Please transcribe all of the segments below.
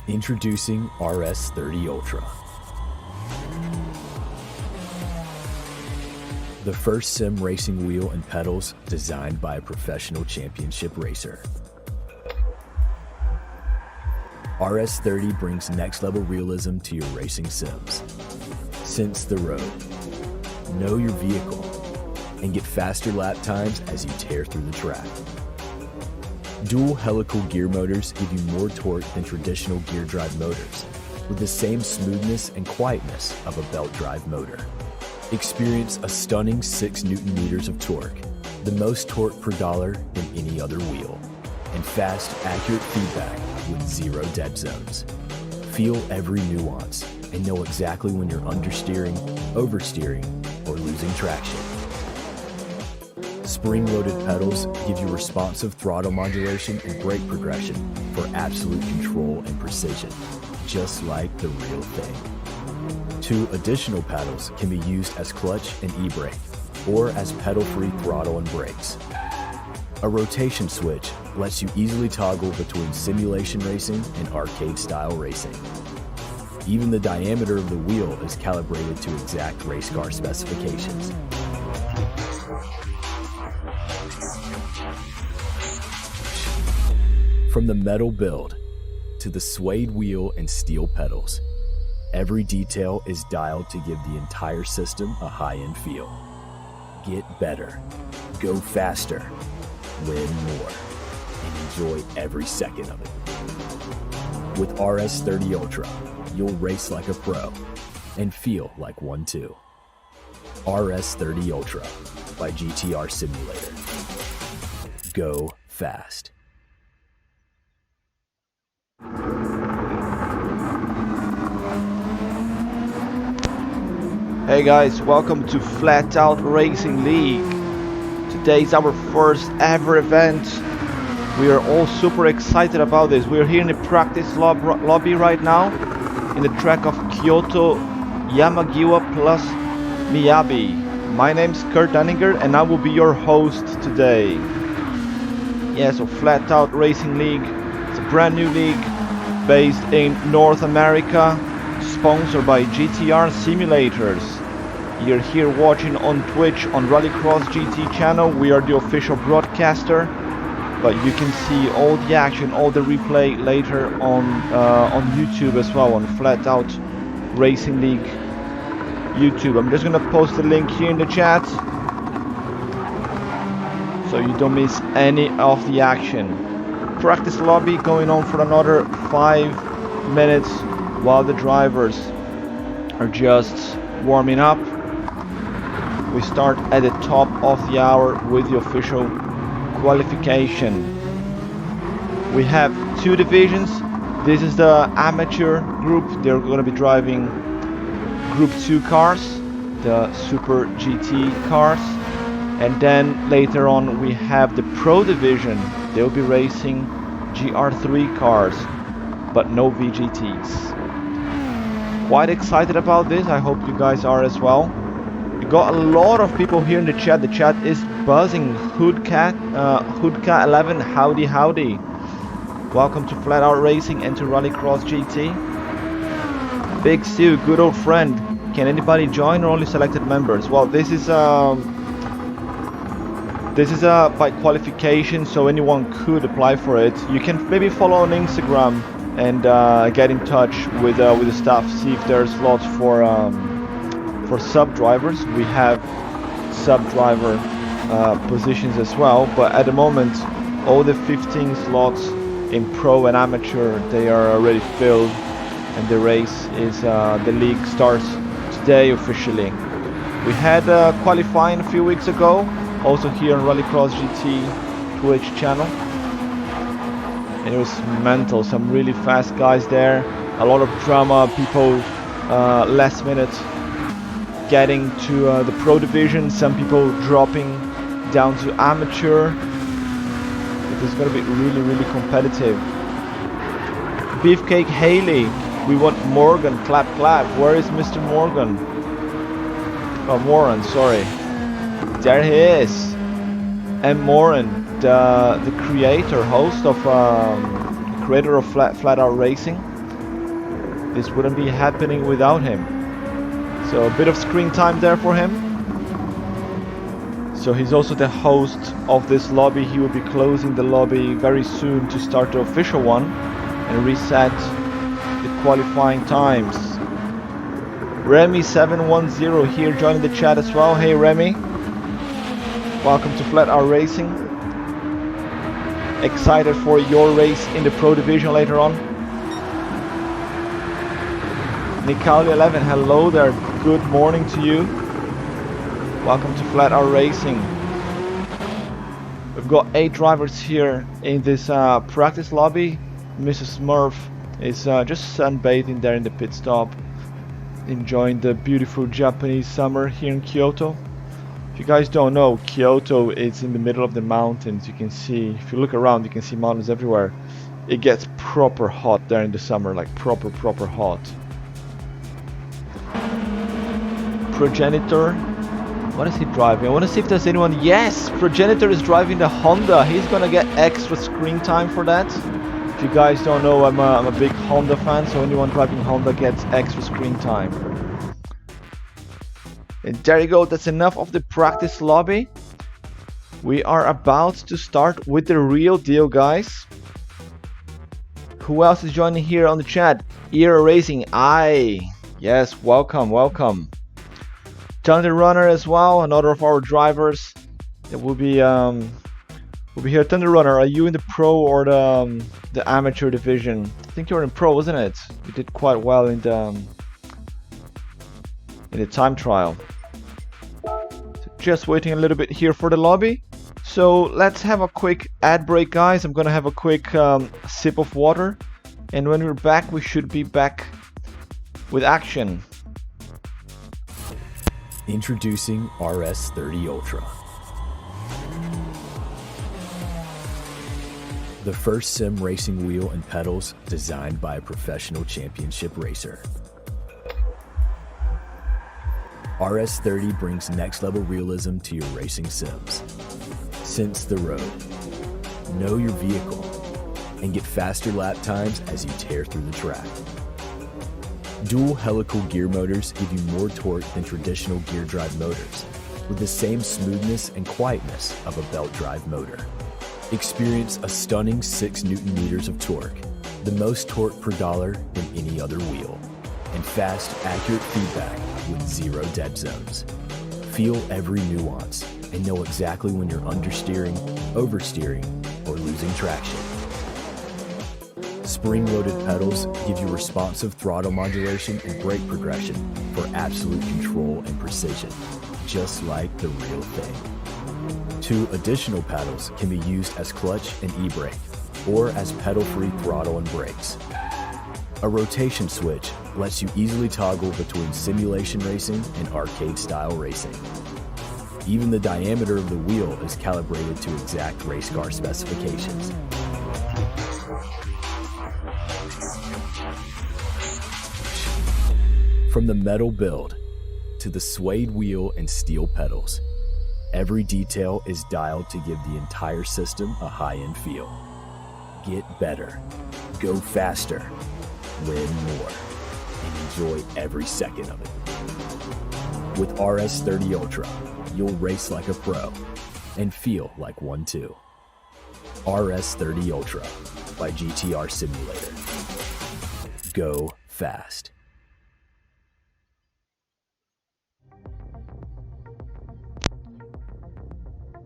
Introducing RS30 Ultra. The first sim racing wheel and pedals designed by a professional championship racer. RS30 brings next-level realism to your racing sims. Sense the road, know your vehicle, and get faster lap times as you tear through the track. Dual helical gear motors give you more torque than traditional gear drive motors, with the same smoothness and quietness of a belt drive motor. Experience a stunning 6 Nm of torque, the most torque per dollar than any other wheel, and fast, accurate feedback with 0 dead zones. Feel every nuance and know exactly when you're understeering, oversteering, or losing traction. Spring-loaded pedals give you responsive throttle modulation and brake progression for absolute control and precision, just like the real thing. 2 additional paddles can be used as clutch and e-brake, or as pedal-free throttle and brakes. A rotation switch lets you easily toggle between simulation racing and arcade-style racing. Even the diameter of the wheel is calibrated to exact race car specifications. From the metal build to the suede wheel and steel pedals, every detail is dialed to give the entire system a high-end feel. Get better, go faster, win more, and enjoy every second of it. With RS30 Ultra, you'll race like a pro and feel like one too. RS30 Ultra by GTR Simulator. Go fast. Hey guys, welcome to Flatout Racing League. Today's our first ever event. We are all super excited about this. We're here in the practice lobby right now in the track of Kyoto, Yamagiwa plus Miyabi. My name's Kurt Dunninger and I will be your host today. Yeah, so Flatout Racing League. It's a brand new league based in North America, sponsored by GTR Simulators. You're here watching on Twitch on Rallycross GT channel. We are the official broadcaster, but you can see all the action, all the replay later on YouTube as well, on Flatout Racing League YouTube. I'm just gonna post the link here in the chat so you don't miss any of the action. Practice lobby going on for another 5 minutes while the drivers are just warming up. We start at the top of the hour with the official qualification. We have 2 divisions. This is the amateur group. They're going to be driving Group 2 cars, the Super GT cars. And then later on we have the Pro division. They'll be racing GR3 cars, but no VGTs. Quite excited about this. I hope you guys are as well. We got a lot of people here in the chat. The chat is buzzing. Hoodcat11, howdy. Welcome to Flatout Racing and to Rallycross GT. Big Sue, good old friend. Can anybody join or only selected members? Well, this is by qualification, so anyone could apply for it. You can maybe follow on Instagram and get in touch with the staff, see if there's slots for sub drivers. We have sub driver positions as well, but at the moment all the 15 slots in pro and amateur, they are already filled, and the race is the league starts today officially. We had qualifying a few weeks ago, also here on Rallycross GT Twitch channel, and it was mental. Some really fast guys there, a lot of drama, people last minute getting to the pro division, some people dropping down to amateur. It is going to be really competitive. Beefcake Haley, we want Morgan, clap. Where is Mr. Morgan? Oh, Moran, sorry. There he is. And Moran, the creator, host of Flatout Racing. this wouldn't be happening without him. So a bit of screen time there for him. So he's also the host of this lobby. He will be closing the lobby very soon to start the official one and reset the qualifying times. Remy710 here joining the chat as well. Hey Remy, welcome to Flatout Racing. Excited for your race in the Pro Division later on. Nicali11, hello there, good morning to you. Welcome to Flatout Racing. We've got 8 drivers here in this practice lobby. Mrs. Smurf is just sunbathing there in the pit stop, enjoying the beautiful Japanese summer here in Kyoto. If you guys don't know, Kyoto is in the middle of the mountains. You can see, if you look around, you can see mountains everywhere. It gets proper hot there in the summer, like proper hot. Progenitor, what is he driving? I want to see if there's anyone. Yes, Progenitor is driving the Honda. He's gonna get extra screen time for that. If you guys don't know, I'm a big Honda fan, so anyone driving Honda gets extra screen time. And there you go, that's enough of the practice lobby. We are about to start with the real deal, guys. Who else is joining here on the chat? Era Racing, yes, welcome. Talented Runner as well, another of our drivers. It will be here. Thunder Runner, are you in the pro or the amateur division? I think you're in pro, wasn't it? You did quite well in the time trial. So just waiting a little bit here for the lobby. So let's have a quick ad break, guys. I'm gonna have a quick sip of water, and when we're back, we should be back with action. Introducing RS30 Ultra. The first sim racing wheel and pedals designed by a professional championship racer. RS30 brings next level realism to your racing sims. Sense the road, know your vehicle, and get faster lap times as you tear through the track. Dual helical gear motors give you more torque than traditional gear drive motors, with the same smoothness and quietness of a belt drive motor. Experience a stunning 6 Nm of torque, the most torque per dollar than any other wheel, and fast, accurate feedback with 0 dead zones. Feel every nuance and know exactly when you're understeering, oversteering, or losing traction. Spring-loaded pedals give you responsive throttle modulation and brake progression for absolute control and precision, just like the real thing. 2 additional paddles can be used as clutch and e-brake, or as pedal-free throttle and brakes. A rotation switch lets you easily toggle between simulation racing and arcade-style racing. Even the diameter of the wheel is calibrated to exact race car specifications. From the metal build to the suede wheel and steel pedals, every detail is dialed to give the entire system a high-end feel. Get better, go faster, win more, and enjoy every second of it. With RS30 Ultra, you'll race like a pro and feel like one too. RS30 Ultra by GTR Simulator. Go fast.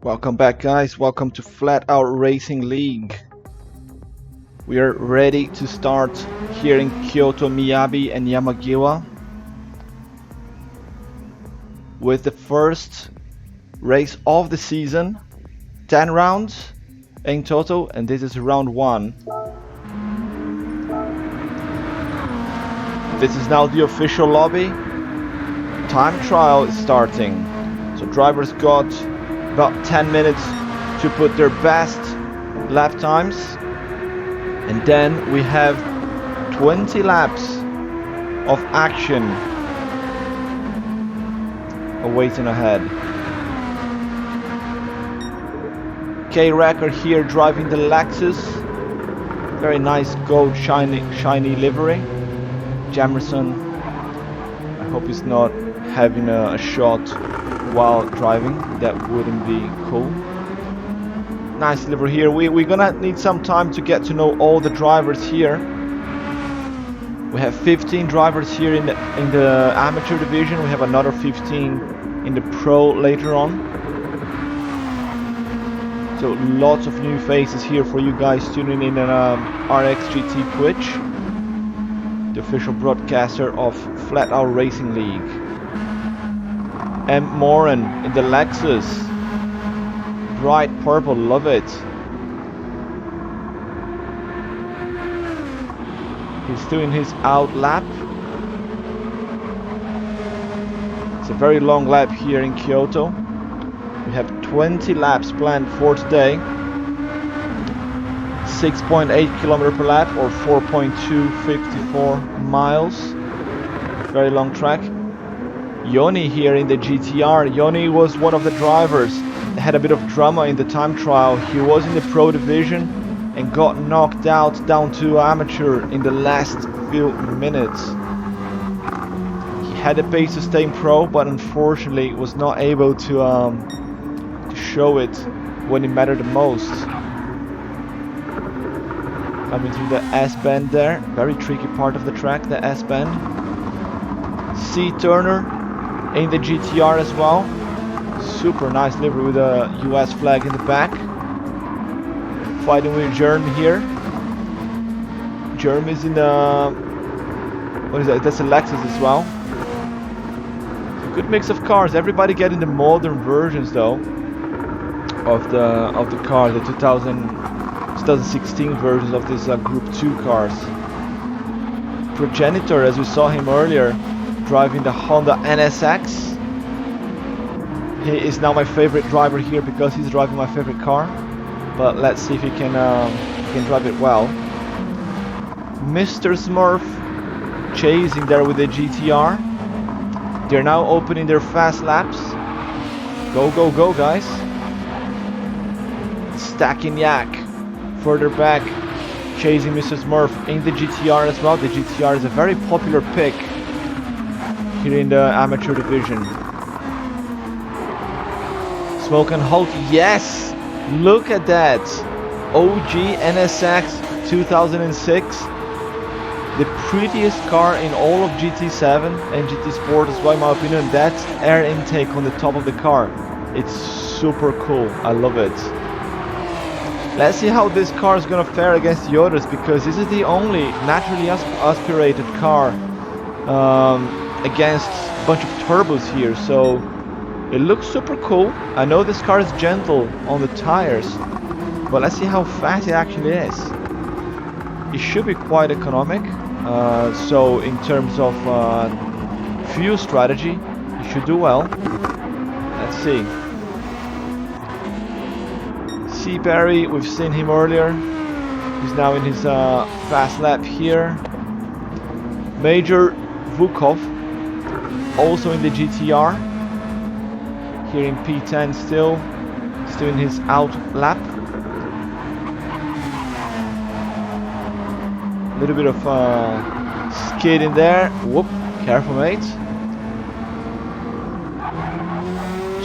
Welcome back, guys. Welcome to Flatout Racing League. We are ready to start here in Kyoto, Miyabi and Yamagiwa with the first race of the season. 10 rounds in total, and this is round 1. This is now the official lobby. Time trial is starting. So drivers got about 10 minutes to put their best lap times, and then we have 20 laps of action awaiting ahead. K-Wrecker here driving the Lexus, very nice gold shiny livery. Jamerson. I hope he's not having a shot while driving. That wouldn't be cool. Nice liver here. We're gonna need some time to get to know all the drivers here. We have 15 drivers here in the amateur division. We have another 15 in the pro later on. So lots of new faces here for you guys tuning in on RxGT Twitch, the official broadcaster of Flatout Racing League. M. Moran in the Lexus, bright purple, love it. He's doing his out lap. It's a very long lap here in Kyoto. We have 20 laps planned for today. 6.8 km per lap or 4.254 miles. Very long track. Yoni here in the GTR. Yoni was one of the drivers. Had a bit of drama in the time trial. He was in the pro division and got knocked out down to amateur in the last few minutes. He had the pace to stay in pro, but unfortunately was not able to show it when it mattered the most. Coming through the S-bend there, very tricky part of the track, the S-bend. C. Turner in the GTR as well. Super nice livery with a US flag in the back. Fighting with Jerm here. Jerm is in the... what is that? That's a Lexus as well. Good mix of cars. Everybody getting the modern versions though of the car, the 2016 versions of this Group 2 cars. Progenitor, as we saw him earlier, driving the Honda NSX. He is now my favorite driver here because he's driving my favorite car. But let's see if he can drive it well. Mr. Smurf chasing there with the GTR. They're now opening their fast laps. Go, go, go, guys. Stacking Yak further back, chasing Mr. Smurf in the GTR as well. The GTR is a very popular pick here in the amateur division. Smoke and Hulk, yes! Look at that! OG NSX 2006. The prettiest car in all of GT7 and GT Sport as well, in my opinion. That air intake on the top of the car, it's super cool. I love it. Let's see how this car is gonna fare against the others, because this is the only naturally aspirated car against a bunch of turbos here. So it looks super cool. I know this car is gentle on the tires, but let's see how fast it actually is. It should be quite economic. So in terms of fuel strategy, it should do well. Let's see. Seabury, we've seen him earlier. He's now in his fast lap here. Major Vukov, also in the GTR. Here in P10 still in his out lap. A little bit of skid in there. Whoop, careful mate.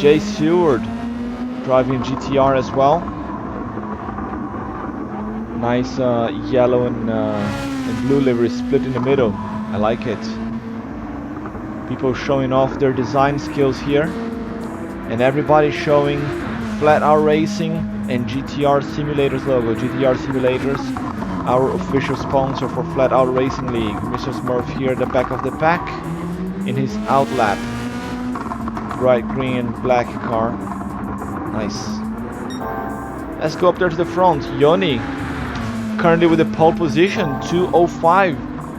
Jay Seward driving GTR as well. Nice yellow and blue livery split in the middle. I like it. People showing off their design skills here. And everybody showing Flatout Racing and GTR Simulators logo. GTR Simulators, our official sponsor for Flatout Racing League. Mr. Smurf here at the back of the pack in his out lap. Bright green and black car. Nice. Let's go up there to the front. Yoni currently with the pole position, 2:05,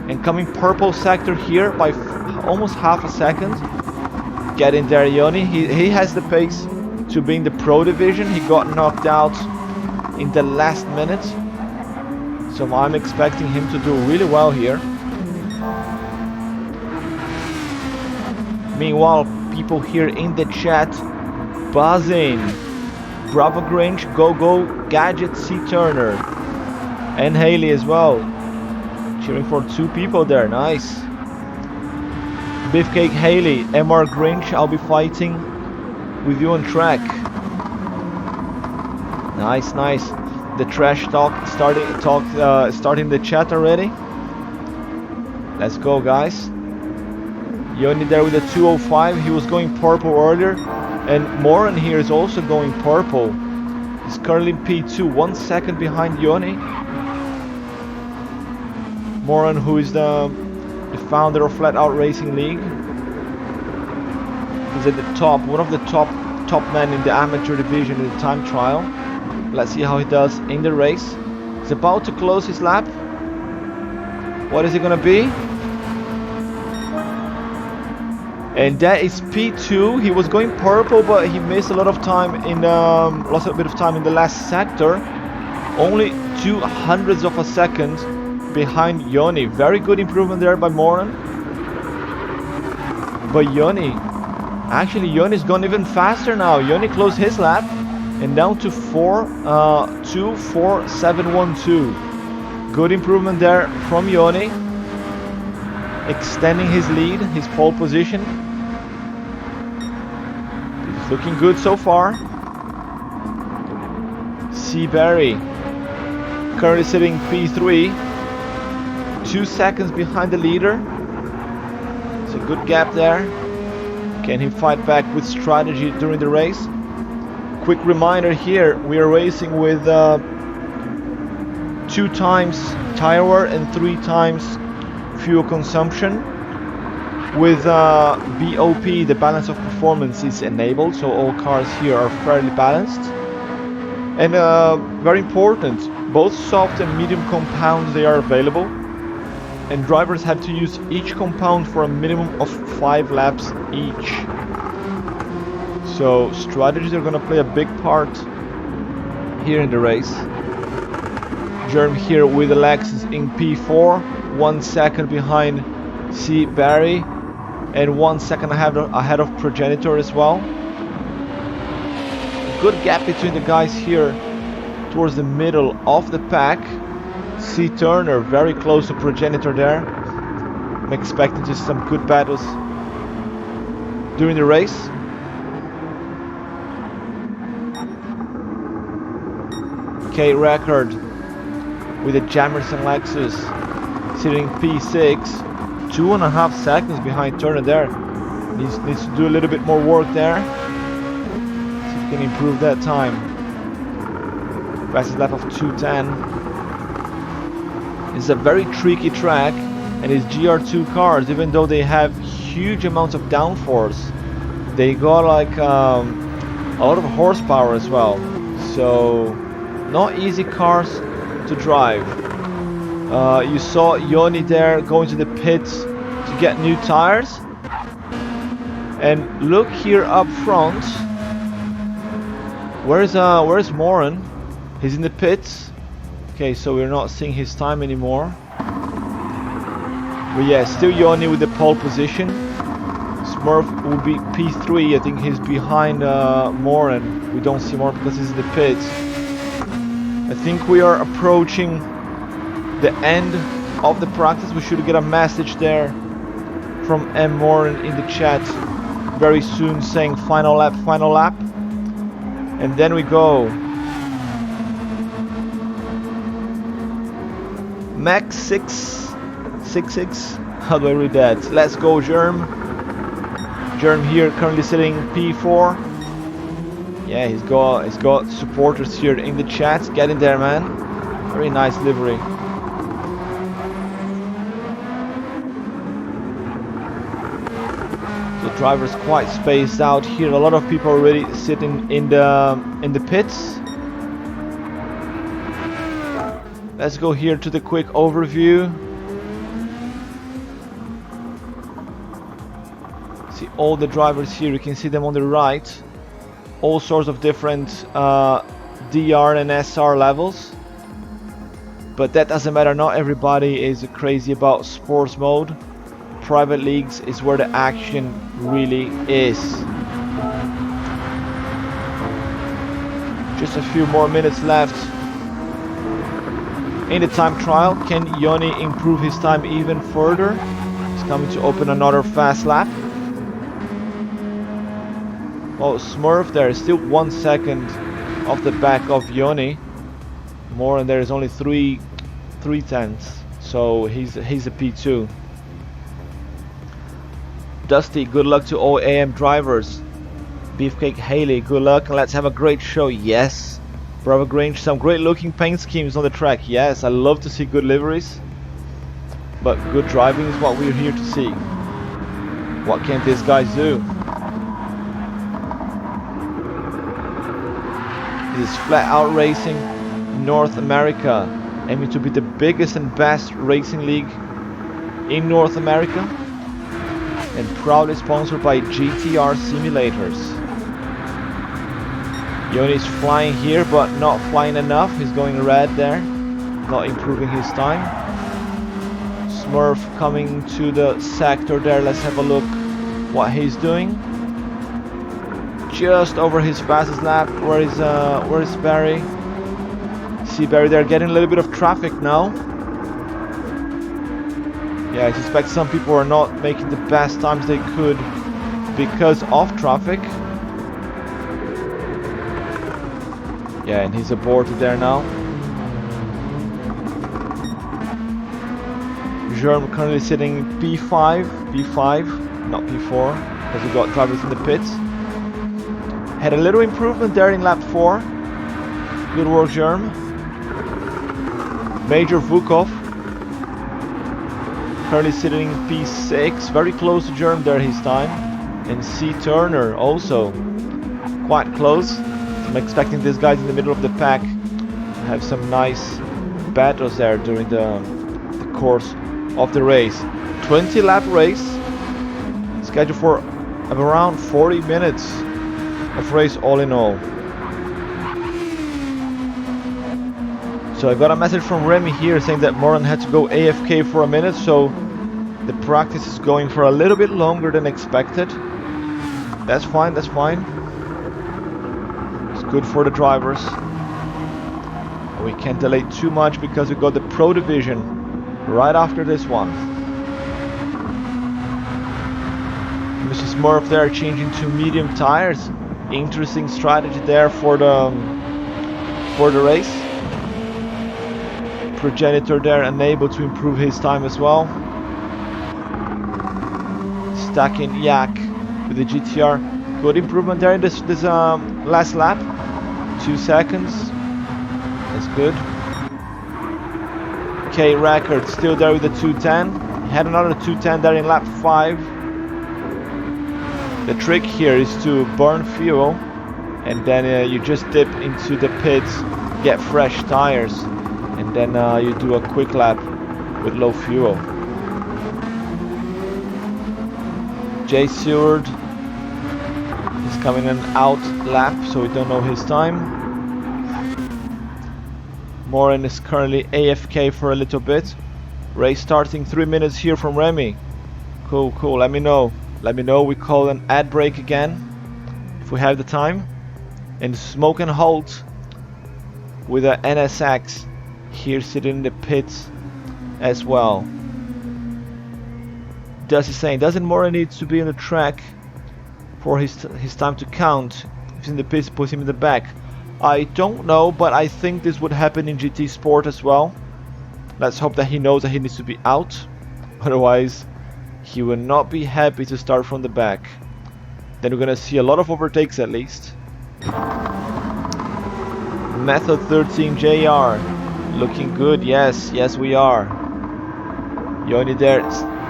and coming purple sector here by almost half a second. Get in there, Yoni. He has the pace to be in the pro division. He got knocked out in the last minute, so I'm expecting him to do really well here. Meanwhile, people here in the chat buzzing. Bravo Grinch, Go Go, Gadget, C Turner, and Haley as well. Cheering for two people there. Nice. Beefcake Haley, MR Grinch, I'll be fighting with you on track. Nice, nice. The trash talk starting the chat already. Let's go, guys. Yoni there with a 205. He was going purple earlier, and Moran here is also going purple. He's currently in P2, 1 second behind Yoni. Moran, who is the founder of Flatout Racing League. He's at the top, one of the top men in the amateur division in the time trial. Let's see how he does in the race. He's about to close his lap. What is it gonna be? And that is P2. He was going purple, but he missed a lot of time in lost a bit of time in the last sector. Only 0.02 of a second behind Yoni. Very good improvement there by Moran. But Yoni, actually Yoni's gone even faster now. Yoni closed his lap and down to 2:4.712. Good improvement there from Yoni, extending his lead, his pole position. It's looking good so far. C. Barry currently sitting P3, 2 seconds behind the leader. It's a good gap there. Can he fight back with strategy during the race? Quick reminder here, we are racing with 2 times tire wear and 3 times fuel consumption. With BOP, the balance of performance is enabled, so all cars here are fairly balanced. And very important, both soft and medium compounds, they are available. And drivers have to use each compound for a minimum of 5 laps each. So strategies are going to play a big part here in the race. Germ here with the Lexus in P4, 1 second behind C. Barry, and 1 second ahead of Progenitor as well. Good gap between the guys here towards the middle of the pack. C. Turner very close to Progenitor there. I'm expecting to see some good battles during the race. K. Record with a Jamerson Lexus sitting P6, 2.5 seconds behind Turner there. Needs to do a little bit more work there. See if he can improve that time. Fastest lap of 2:10. It's a very tricky track, and his GR2 cars, even though they have huge amounts of downforce, they got like a lot of horsepower as well. So not easy cars to drive. You saw Yoni there going to the pits to get new tires. And look here up front. Where's Moran? He's in the pits. Okay, so we're not seeing his time anymore. But yeah, still Yoni with the pole position. Smurf will be P3. I think he's behind Moran. We don't see Moran because he's in the pits. I think we are approaching the end of the practice. We should get a message there from M. Moran in the chat very soon saying final lap, final lap. And then we go. Max 666. How do I read that? Let's go, Germ. Germ here currently sitting P4. Yeah, he's got supporters here in the chat. Get in there, man. Very nice livery. The driver's quite spaced out here. A lot of people already sitting in the pits. Let's go here to the quick overview. See all the drivers here. You can see them on the right. All sorts of different DR and SR levels. But that doesn't matter. Not everybody is crazy about sports mode. Private leagues is where the action really is. Just a few more minutes left in the time trial. Can Yoni improve his time even further? He's coming to open another fast lap. Oh, Smurf there is still 1 second off the back of Yoni. More, and there is only 3/10, so he's a P2. Dusty, good luck to all AM drivers. Beefcake Haley, good luck and let's have a great show. Yes. Bravo Grange, some great looking paint schemes on the track. Yes, I love to see good liveries, but good driving is what we're here to see. What can these guys do? This is Flatout Racing North America, aiming to be the biggest and best racing league in North America, and proudly sponsored by GTR Simulators. Yoni's flying here, but not flying enough. He's going red there, not improving his time. Smurf coming to the sector there. Let's have a look what he's doing. Just over his fastest lap. Where is Barry? See Barry there getting a little bit of traffic now. Yeah, I suspect some people are not making the best times they could because of traffic. Yeah, and he's aborted there now. Germ currently sitting P5, not P4, because we got drivers in the pits. Had a little improvement there in lap 4. Good work, Germ. Major Vukov currently sitting P6, very close to Germ there his time. And C. Turner also quite close. I'm expecting these guys in the middle of the pack to have some nice battles there during the course of the race. 20 lap race, scheduled for around 40 minutes of race all in all. So I got a message from Remy here saying that Moran had to go AFK for a minute, so the practice is going for a little bit longer than expected. That's fine, that's fine. It's good for the drivers. We can't delay too much because we got the Pro Division right after this one. Mr. Smurf there changing to medium tires. Interesting strategy there for the race. Progenitor there unable to improve his time as well. Stacking Yak with the GTR. Good improvement there in this last lap. 2 seconds. That's good. K Record still there with the 210. He had another 210 there in lap 5. The trick here is to burn fuel and then you just dip into the pits, get fresh tires, and then you do a quick lap with low fuel. Jay Seward is coming an out lap, so we don't know his time. Moran is currently AFK for a little bit. Race starting 3 minutes here from Remy. Cool, cool. Let me know. Let me know. We call an ad break again if we have the time. And Smoke and Holt with a NSX here sitting in the pits as well. Dusty saying, doesn't Moran need to be on the track for his time to count? If he's in the pits, put him in the back. I don't know, but I think this would happen in GT Sport as well. Let's hope that he knows that he needs to be out. Otherwise, he will not be happy to start from the back. Then we're gonna see a lot of overtakes at least. Method 13 JR looking good. Yes, yes we are. Yoni there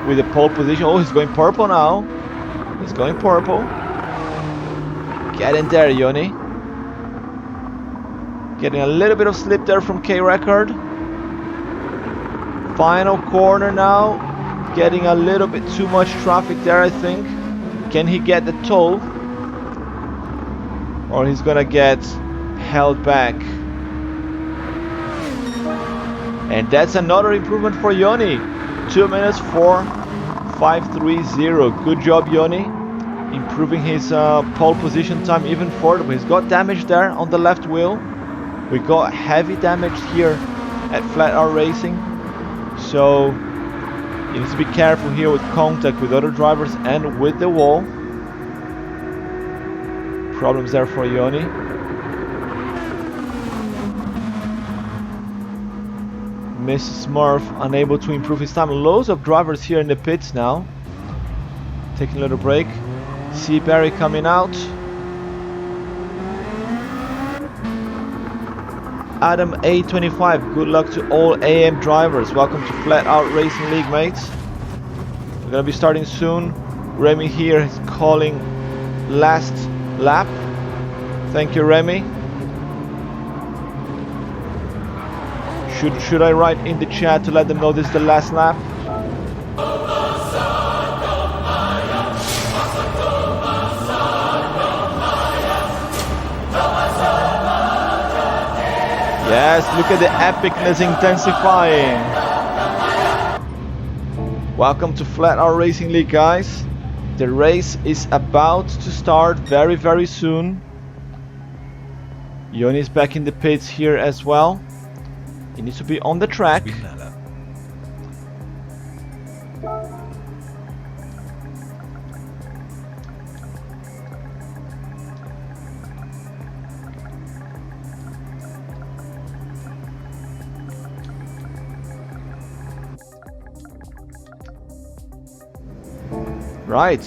with the pole position. Oh, he's going purple now. He's going purple. Get in there, Yoni. Getting a little bit of slip there from K Record. Final corner now. Getting a little bit too much traffic there, I think. Can he get the toll? Or he's gonna get held back. And that's another improvement for Yoni. 2 minutes 4:530. Good job, Yoni. Improving his pole position time even further. He's got damage there on the left wheel. We got heavy damage here at Flatout Racing. So You need to be careful here with contact with other drivers and with the wall. Problems there for Yoni. Miss Smurf unable to improve his time. Loads of drivers here in the pits now. Taking a little break. See Barry coming out. Adam A25, good luck to all AM drivers. Welcome to Flatout Racing League, mates. We're gonna be starting soon. Remy here is calling last lap. Thank you, Remy. Should I write in the chat to let them know this is the last lap? Yes, look at the epicness intensifying. Welcome to Flatout Racing League, guys. The race is about to start very, very soon. Yoni is back in the pits here as well. He needs to be on the track. Right.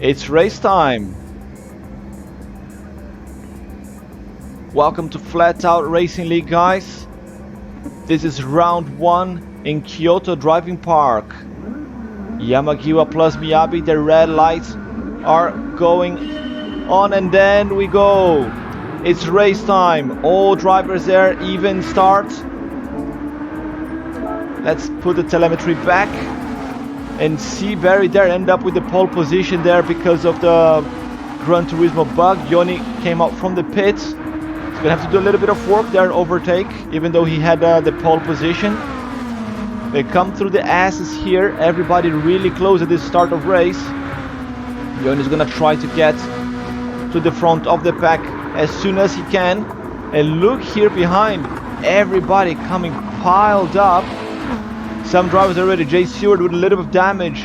It's race time. Welcome to Flatout Racing League, guys. This is round 1 in Kyoto Driving Park. Yamagiwa plus Miyabi, the red lights are going on, and then we go. It's race time. All drivers there, even start. Let's put the telemetry back and see Barry there end up with the pole position there because of the Gran Turismo bug. Yoni came out from the pits. He's gonna have to do a little bit of work there, overtake, even though he had the pole position. They come through the S's here. Everybody really close at this start of race. Yoni's gonna try to get to the front of the pack as soon as he can. And look here behind, everybody coming piled up. Some drivers already. Jay Stewart with a little bit of damage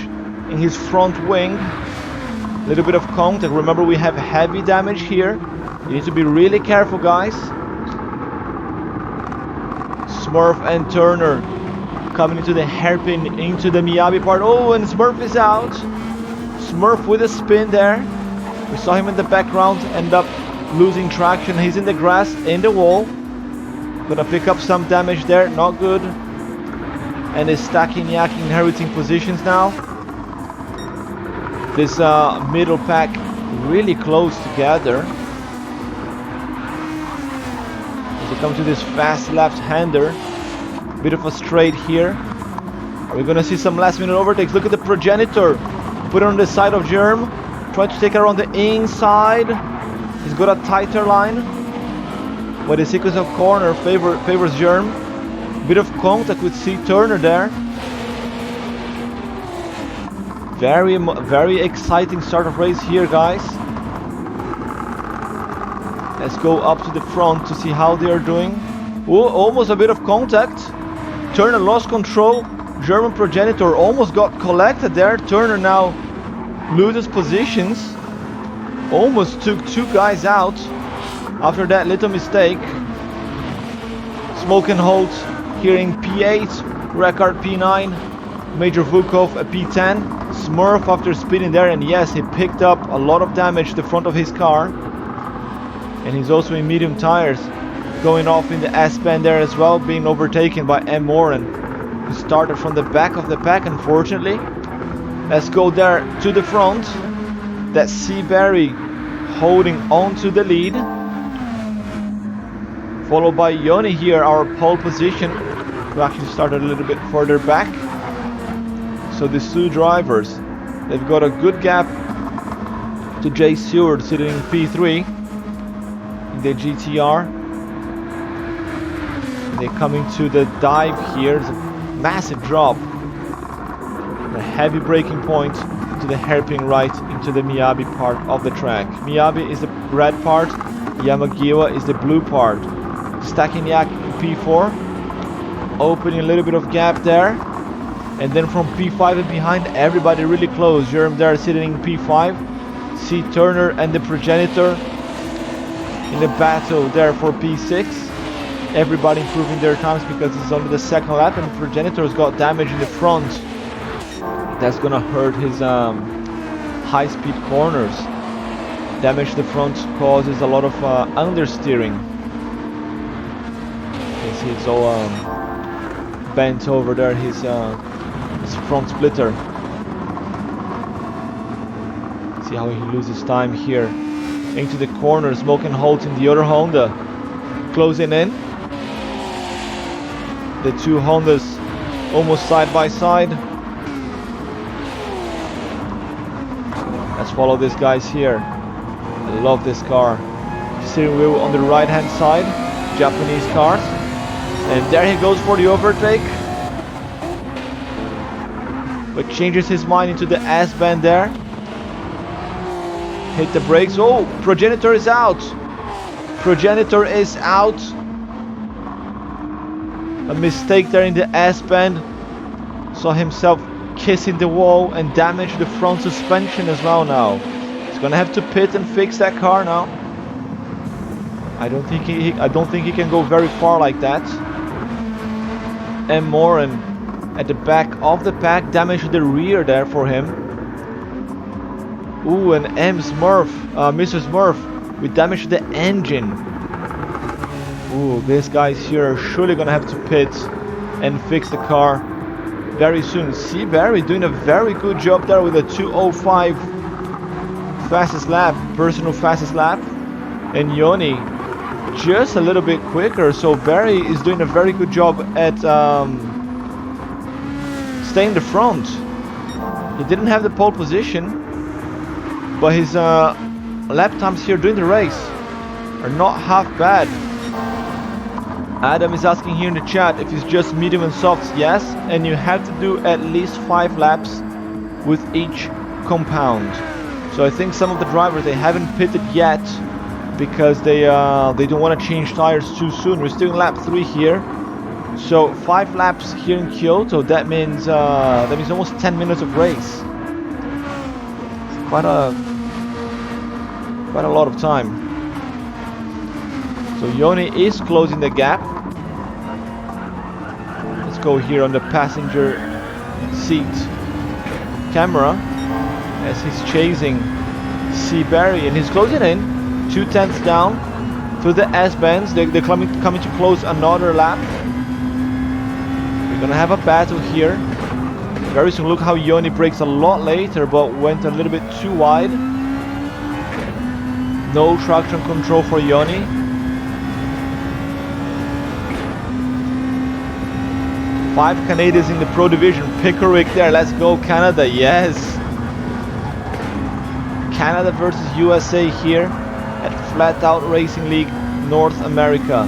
in his front wing. A little bit of contact. Remember, we have heavy damage here. You need to be really careful, guys. Smurf and Turner coming into the hairpin, into the Miyabi part. Oh, and Smurf is out. Smurf with a spin there. We saw him in the background end up losing traction. He's in the grass, in the wall. Gonna pick up some damage there. Not good. And is stacking Yak inheriting positions now. This middle pack really close together. As we come to this fast left-hander, bit of a straight here. Are we gonna see some last-minute overtakes? Look at the progenitor. Put it on the side of Germ. Try to take her on the inside. He's got a tighter line. But the sequence of corner favors Germ. Bit of contact with C. Turner there. Very exciting start of race here, guys. Let's go up to the front to see how they are doing. Oh, almost a bit of contact. Turner lost control. German progenitor almost got collected there. Turner now loses positions. Almost took 2 guys out after that little mistake. Smoke and Holt here in P8, Rekard P9, Major Vukov a P10, Smurf after spinning there, and yes, he picked up a lot of damage to the front of his car. And he's also in medium tires, going off in the S-band there as well, being overtaken by M. Moran, who started from the back of the pack, unfortunately. Let's go there to the front. That's C. Barry holding on to the lead. Followed by Yoni here, our pole position, who actually started a little bit further back. So these 2 drivers, they've got a good gap to Jay Stewart sitting in P3 in the GTR. They're coming to the dive here. It's a massive drop. A heavy braking point to the hairpin right into the Miyabi part of the track. Miyabi is the red part, Yamagiwa is the blue part. Stacking Yak in P4. opening a little bit of gap there. And then from P5 and behind, everybody really close. Germ there sitting in P5. C Turner and the Progenitor in the battle there for P6. Everybody improving their times because it's only the second lap, and the Progenitor's got damage in the front. That's gonna hurt his high-speed corners. Damage to the front causes a lot of understeering. You can see it's all bent over there. His front splitter. See how he loses time here. Into the corner, Smoke and Holt in the other Honda. Closing in. The two Hondas almost side by side. Let's follow these guys here. I love this car. Steering wheel on the right hand side. Japanese cars. And there he goes for the overtake. But changes his mind into the S-bend there. Hit the brakes. Oh, Progenitor is out. Progenitor is out. A mistake there in the S-bend. Saw himself kissing the wall and damage the front suspension as well now. He's gonna have to pit and fix that car now. I don't think he can go very far like that. And Moran at the back of the pack, damage the rear there for him. Ooh, and Mr. Smurf with damage to the engine. Ooh, these guys here are surely gonna have to pit and fix the car very soon. C. Barry doing a very good job there with a 2:05 fastest lap, personal fastest lap. And Yoni just a little bit quicker, so Barry is doing a very good job at staying in the front. He didn't have the pole position, but his lap times here during the race are not half bad. Adam is asking here in the chat if it's just medium and softs. Yes, and you have to do at least 5 laps with each compound. So I think some of the drivers, they haven't pitted yet because they don't want to change tires too soon. We're still in lap 3 here. So 5 laps here in Kyoto, that means almost 10 minutes of race. Quite a lot of time. So Yoni is closing the gap. Let's go here on the passenger seat camera as he's chasing C. Barry, and he's closing in 2/10 down through the S-bends. They're coming to close another lap. We're gonna have a battle here very soon. Look how Yoni brakes a lot later, but went a little bit too wide. No traction control for Yoni. Five Canadians in the Pro Division. Pickerick there. Let's go Canada. Yes. Canada versus USA here at Flatout Racing League North America.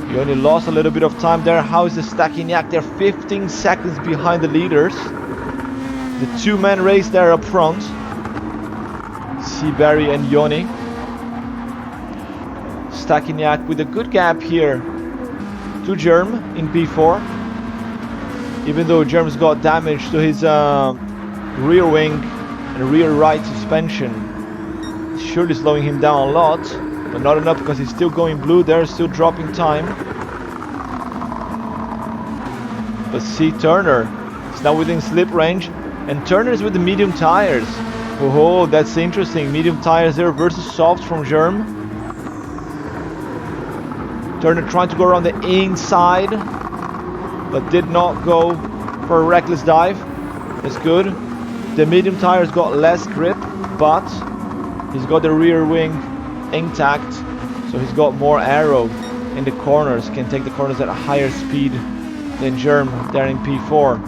You only lost a little bit of time there. How is the Stachyniak? They're 15 seconds behind the leaders. The two-man race there up front. C. Barry and Yoni. Stachyniak with a good gap here to Germ in P4. Even though Germ's got damage to his rear wing and rear right suspension. It's surely slowing him down a lot, but not enough because he's still going blue there, still dropping time. But C. Turner is now within slip range, and Turner is with the medium tires. Oh, that's interesting. Medium tires there versus softs from Germ. Turner trying to go around the inside, but did not go for a reckless dive. That's good. The medium tires got less grip, but he's got the rear wing intact, so he's got more aero in the corners, can take the corners at a higher speed than Germ there in P4.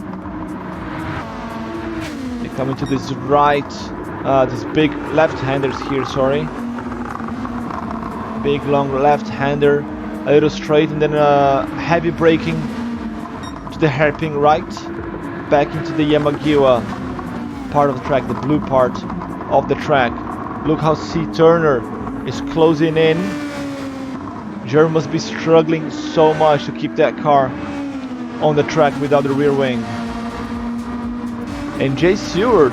They come into this right, this big left-handers here, sorry. Big long left-hander, a little straight, and then heavy braking to the hairpin right, back into the Yamagiwa part of the track, the blue part of the track. Look how C. Turner is closing in. Germ must be struggling so much to keep that car on the track without the rear wing. And Jay Seward,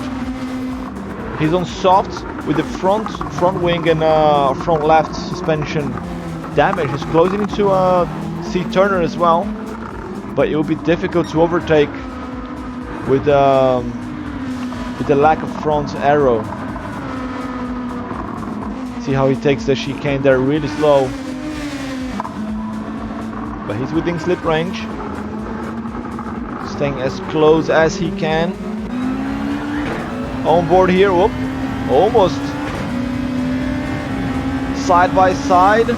he's on soft with the front wing and front left suspension damage. He's closing into C. Turner as well, but it will be difficult to overtake with the lack of front aero. See how he takes the chicane there really slow, but he's within slip range, staying as close as he can. On board here, whoop, almost side by side,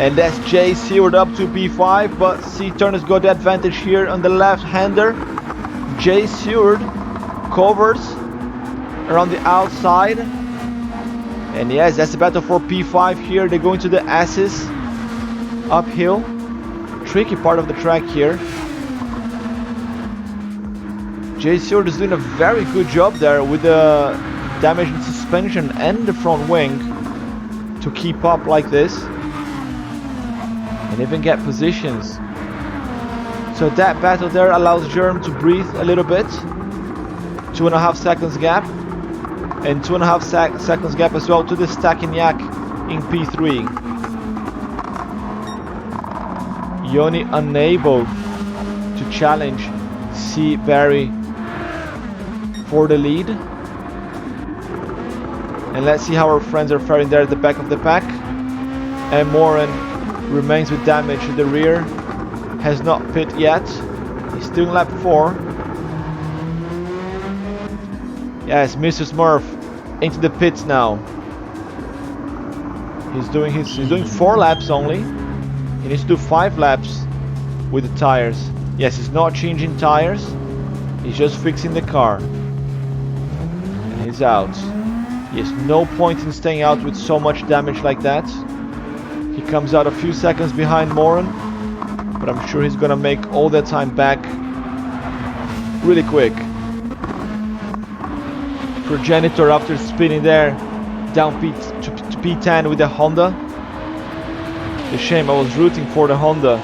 and that's Jay Seward up to P5, but C. Turner's got the advantage here on the left-hander. Jay Seward covers around the outside, and yes, that's the battle for P5 here. They go into the S's uphill, tricky part of the track here. Jay Seward is doing a very good job there with the damage in suspension and the front wing to keep up like this and even get positions. So that battle there allows Germ to breathe a little bit. 2.5 seconds gap, and 2.5 seconds gap as well to the Stackenyak in P3. Yoni unable to challenge C. Barry for the lead. And let's see how our friends are faring there at the back of the pack. And Moran remains with damage to the rear, has not pit yet. He's still in lap 4. Yes, Mr. Smurf into the pits now. He's doing 4 laps only. He needs to do 5 laps with the tires. Yes, he's not changing tires. He's just fixing the car. And he's out. He has no point in staying out with so much damage like that. He comes out a few seconds behind Moran, but I'm sure he's gonna make all that time back really quick. Progenitor, after spinning there, down to P10 with the Honda. It's a shame, I was rooting for the Honda.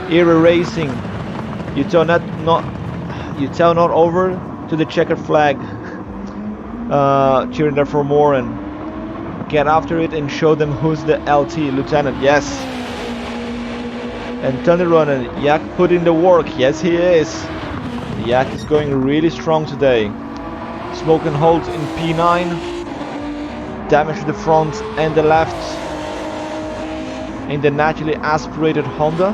Era Racing, you tell not over to the checkered flag. Cheering there for Moran. Get after it and show them who's the LT, Lieutenant. Yes. And Thunderrunner, Yak put in the work. Yes, he is. Yak is going really strong today. Smoke and Holt in P9. Damage to the front and the left in the naturally aspirated Honda.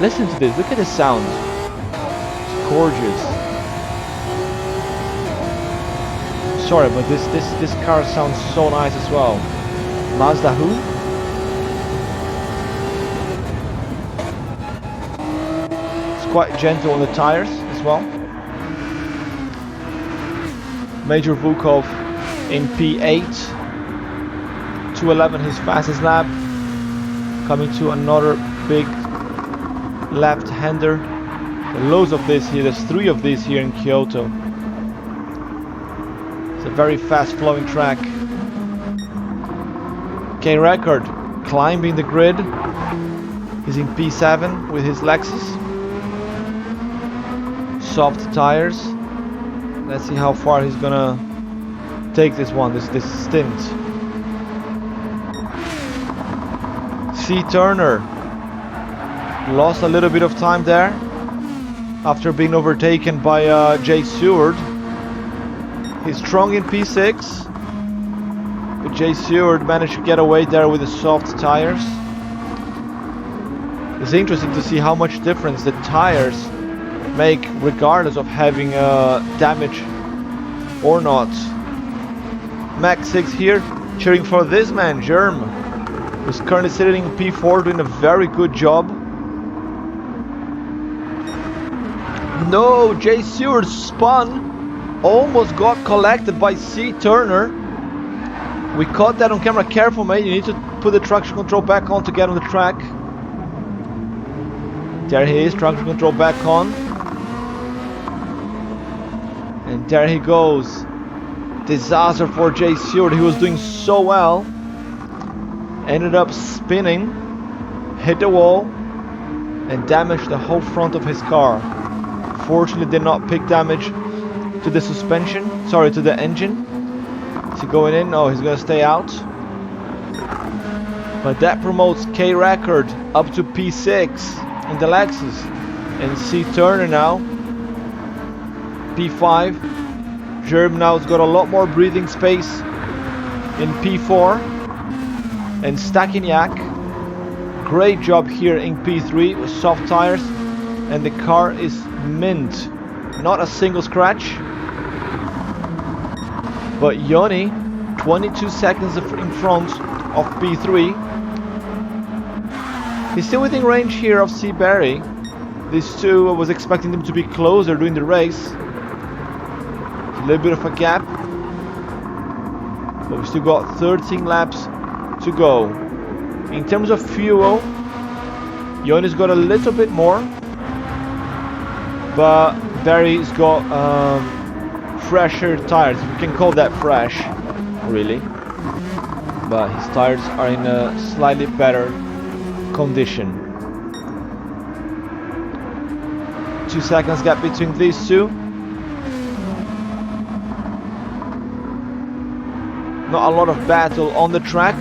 Listen to this. Look at the sound. It's gorgeous. Sorry, but this car sounds so nice as well. Mazda who? It's quite gentle on the tires as well. Major Vukov in P8. 2:11 his fastest lap. Coming to another big left-hander. Loads of this here. There's 3 of these here in Kyoto. It's a very fast flowing track. K Record climbing the grid. He's in P7 with his Lexus. Soft tires. Let's see how far he's gonna take this one, this stint. C. Turner lost a little bit of time there after being overtaken by Jay Seward. He's strong in P6, but Jay Seward managed to get away there with the soft tires. It's interesting to see how much difference the tires make regardless of having damage or not. Max 6 here cheering for this man, Germ, who's currently sitting in P4 doing a very good job. No, Jay Seward spun. Almost got collected by C. Turner. We caught that on camera. Careful, mate. You need to put the traction control back on to get on the track. There he is. Traction control back on. And there he goes. Disaster for Jay Stewart. He was doing so well. Ended up spinning, hit the wall, and damaged the whole front of his car. Fortunately, did not pick damage to the suspension. Sorry, to the engine. Is he going in? No, he's gonna stay out. But that promotes K Record up to P6 in the Lexus. And C Turner now P5. Gerb now's got a lot more breathing space in P4. And Stachyniak, great job here in P3 with soft tires. And the car is mint. Not a single scratch. But Yoni, 22 seconds in front of P3. He's still within range here of C. Barry. These two, I was expecting them to be closer during the race. A little bit of a gap. But we still got 13 laps to go. In terms of fuel, Yoni's got a little bit more. But Barry's got fresher tires. We can call that fresh, really. But his tires are in a slightly better condition. 2 seconds gap between these two. Not a lot of battle on the track.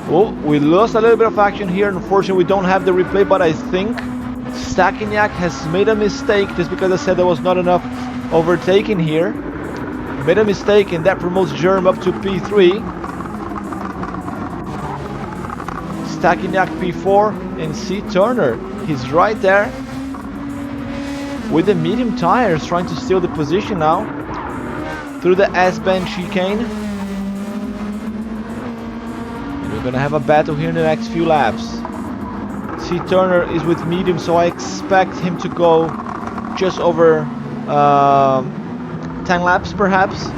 Oh, we lost a little bit of action here. Unfortunately, we don't have the replay, but I think Stachyniak has made a mistake just because I said there was not enough overtaking here. Made a mistake, and that promotes Germ up to P3. Stachyniak P4 and C Turner. He's right there with the medium tires, trying to steal the position now through the S-bend chicane. And we're gonna have a battle here in the next few laps. C Turner is with medium, so I expect him to go just over 10 laps perhaps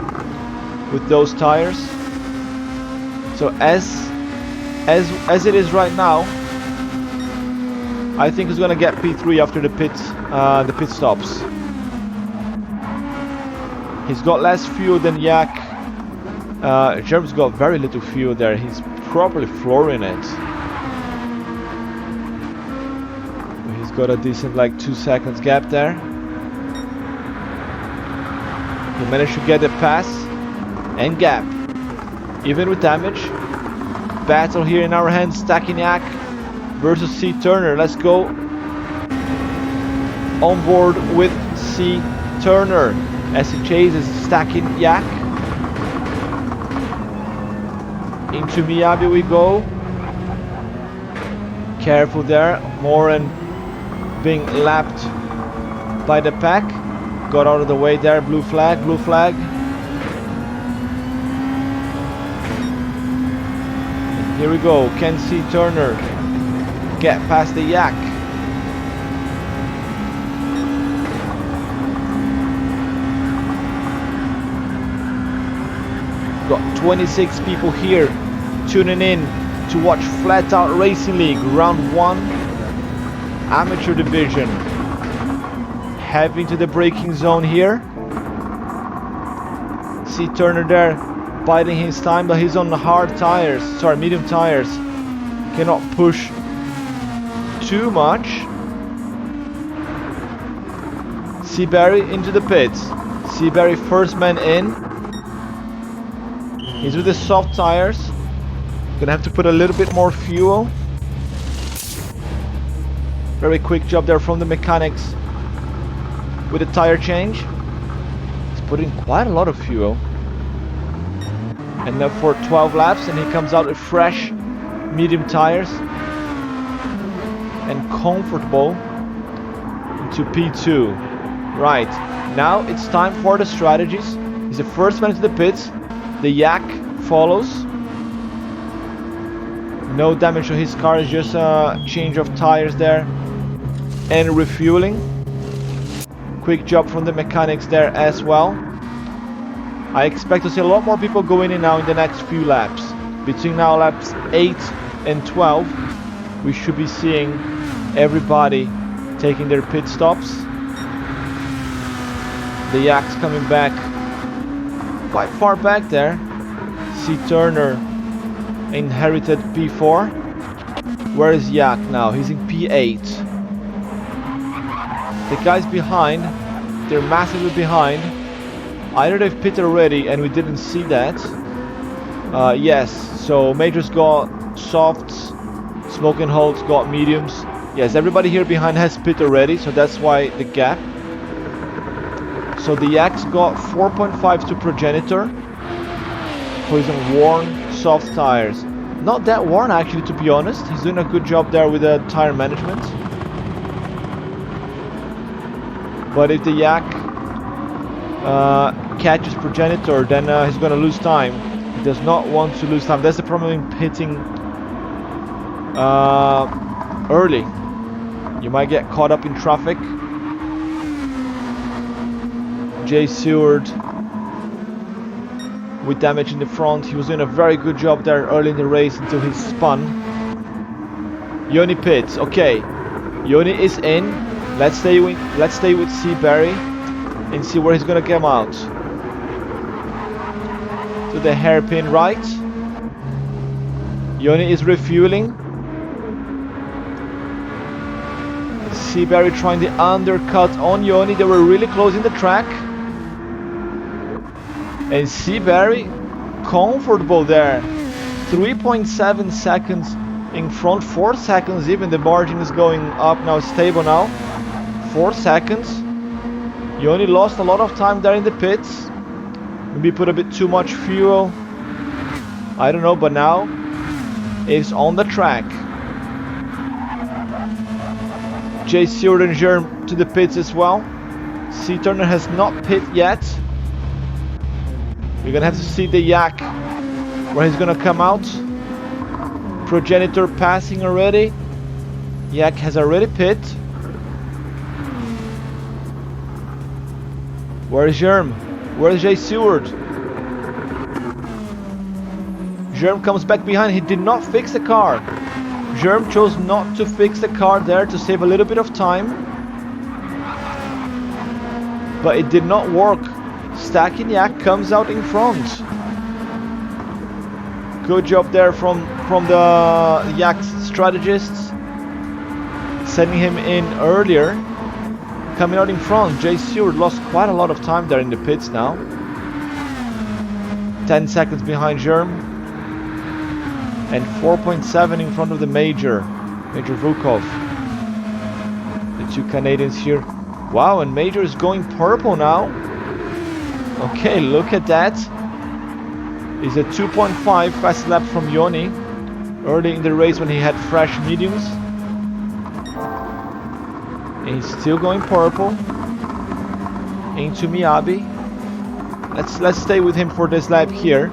with those tires. So as it is right now, I think he's gonna get P3 after the pit stops. He's got less fuel than Yak. Germ's got very little fuel there. He's probably flooring it. He's got a decent 2 seconds gap there. He managed to get a pass and gap, even with damage. Battle here in our hands. Stachyniak versus C Turner. Let's go on board with C Turner as he chases Stachyniak. Into Miyabi we go. Careful there. Moran being lapped by the pack. Got out of the way there. Blue flag, blue flag. Here we go. Can C Turner get past the Yak? Got 26 people here tuning in to watch Flatout Racing League Round 1 Amateur Division. Heading to the braking zone here. C Turner there biding his time, but he's on the hard tires, sorry, medium tires. Cannot push too much. Seabury into the pits. Seabury first man in. He's with the soft tires. Gonna have to put a little bit more fuel. Very quick job there from the mechanics with the tire change. He's putting quite a lot of fuel. And now for 12 laps, and he comes out with fresh medium tires and comfortable into P2. Right, now it's time for the strategies. He's the first man into the pits. The Yak follows. No damage to his car, it's just a change of tires there and refueling. Quick job from the mechanics there as well. I expect to see a lot more people going in now in the next few laps. Between now laps 8 and 12, we should be seeing everybody taking their pit stops. The Yak's coming back quite far back there. C. Turner inherited P4. Where is Yak now? He's in P8. The guys behind, they're massively behind. Either they've pit already and we didn't see that. Yes, so Major's got softs, Smoking Holes got mediums. Yes, everybody here behind has pit already, so that's why the gap. So the Yak's got 4.5 to Progenitor for his worn soft tires. Not that worn actually, to be honest. He's doing a good job there with the tire management. But if the Yak catches Progenitor, then he's gonna lose time. He does not want to lose time. That's the problem in pitting early. You might get caught up in traffic. Jay Seward with damage in the front. He was doing a very good job there early in the race until he spun. Yoni pits. Okay, Yoni is in. Let's stay with Seabury and see where he's gonna come out. To the hairpin right. Yoni is refueling. Seabury trying the undercut on Yoni. They were really closing the track. And Seabury comfortable there. 3.7 seconds in front, 4 seconds even. The margin is going up now, stable now. 4 seconds. Yoni lost a lot of time there in the pits. Maybe put a bit too much fuel. I don't know, but now it's on the track. Jay Seward and Germ to the pits as well. C. Turner has not pit yet. We're gonna have to see the Yak where he's gonna come out. Progenitor passing already. Yak has already pit. Where is Germ? Where is Jay Seward? Germ comes back behind. He did not fix the car. Germ chose not to fix the car there to save a little bit of time. But it did not work. Stacking Yak comes out in front. Good job there from the Yak strategists. Sending him in earlier. Coming out in front. Jay Seward lost quite a lot of time there in the pits now. 10 seconds behind Germ. And 4.7 in front of the Major Vukov. The two Canadians here. Wow, and Major is going purple now. Okay, look at that. It's a 2.5 fast lap from Yoni. Early in the race when he had fresh mediums. And he's still going purple. Into Miyabi. Let's stay with him for this lap here.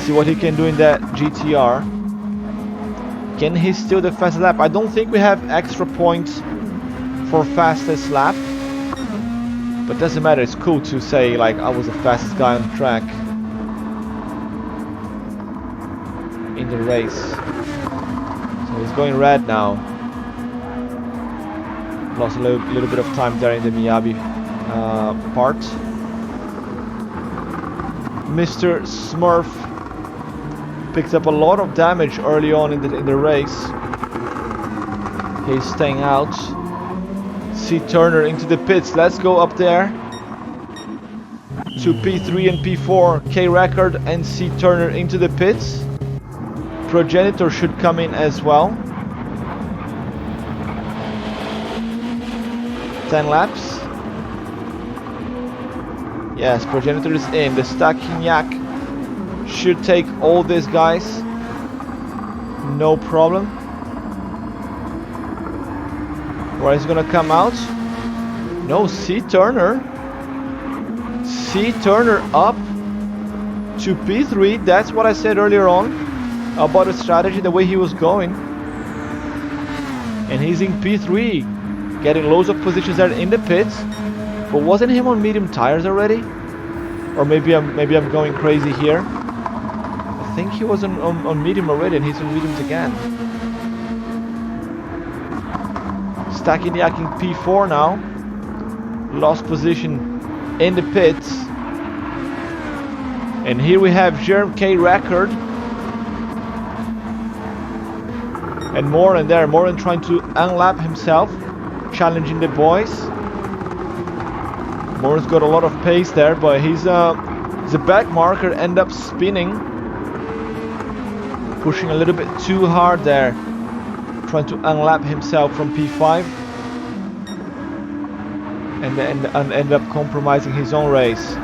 See what he can do in that GTR. Can he steal the fast lap? I don't think we have extra points for fastest lap. But doesn't matter, it's cool to say like I was the fastest guy on the track in the race. So he's going red now. Lost a little bit of time there in the Miyabi part. Mr. Smurf picked up a lot of damage early on in the race. He's staying out. C. Turner into the pits. Let's go up there to P3 and P4. K. Record and C. Turner into the pits. Progenitor should come in as well. 10 laps. Yes, Progenitor is in. The stacking Yak should take all these guys. No problem. Where is he gonna come out? No, C. Turner. C. Turner up to P3. That's what I said earlier on about the strategy, the way he was going. And he's in P3, getting loads of positions there in the pits. But wasn't him on medium tires already? Or maybe I'm going crazy here. I think he was on medium already, and he's on mediums again. Stacking Yak in P4 now. Lost position in the pits. And here we have Germ K Record. And Moran there. Moran trying to unlap himself, challenging the boys. Moran's got a lot of pace there, but he's the back marker end up spinning. Pushing a little bit too hard there. Trying to unlap himself from P5. And end up compromising his own race.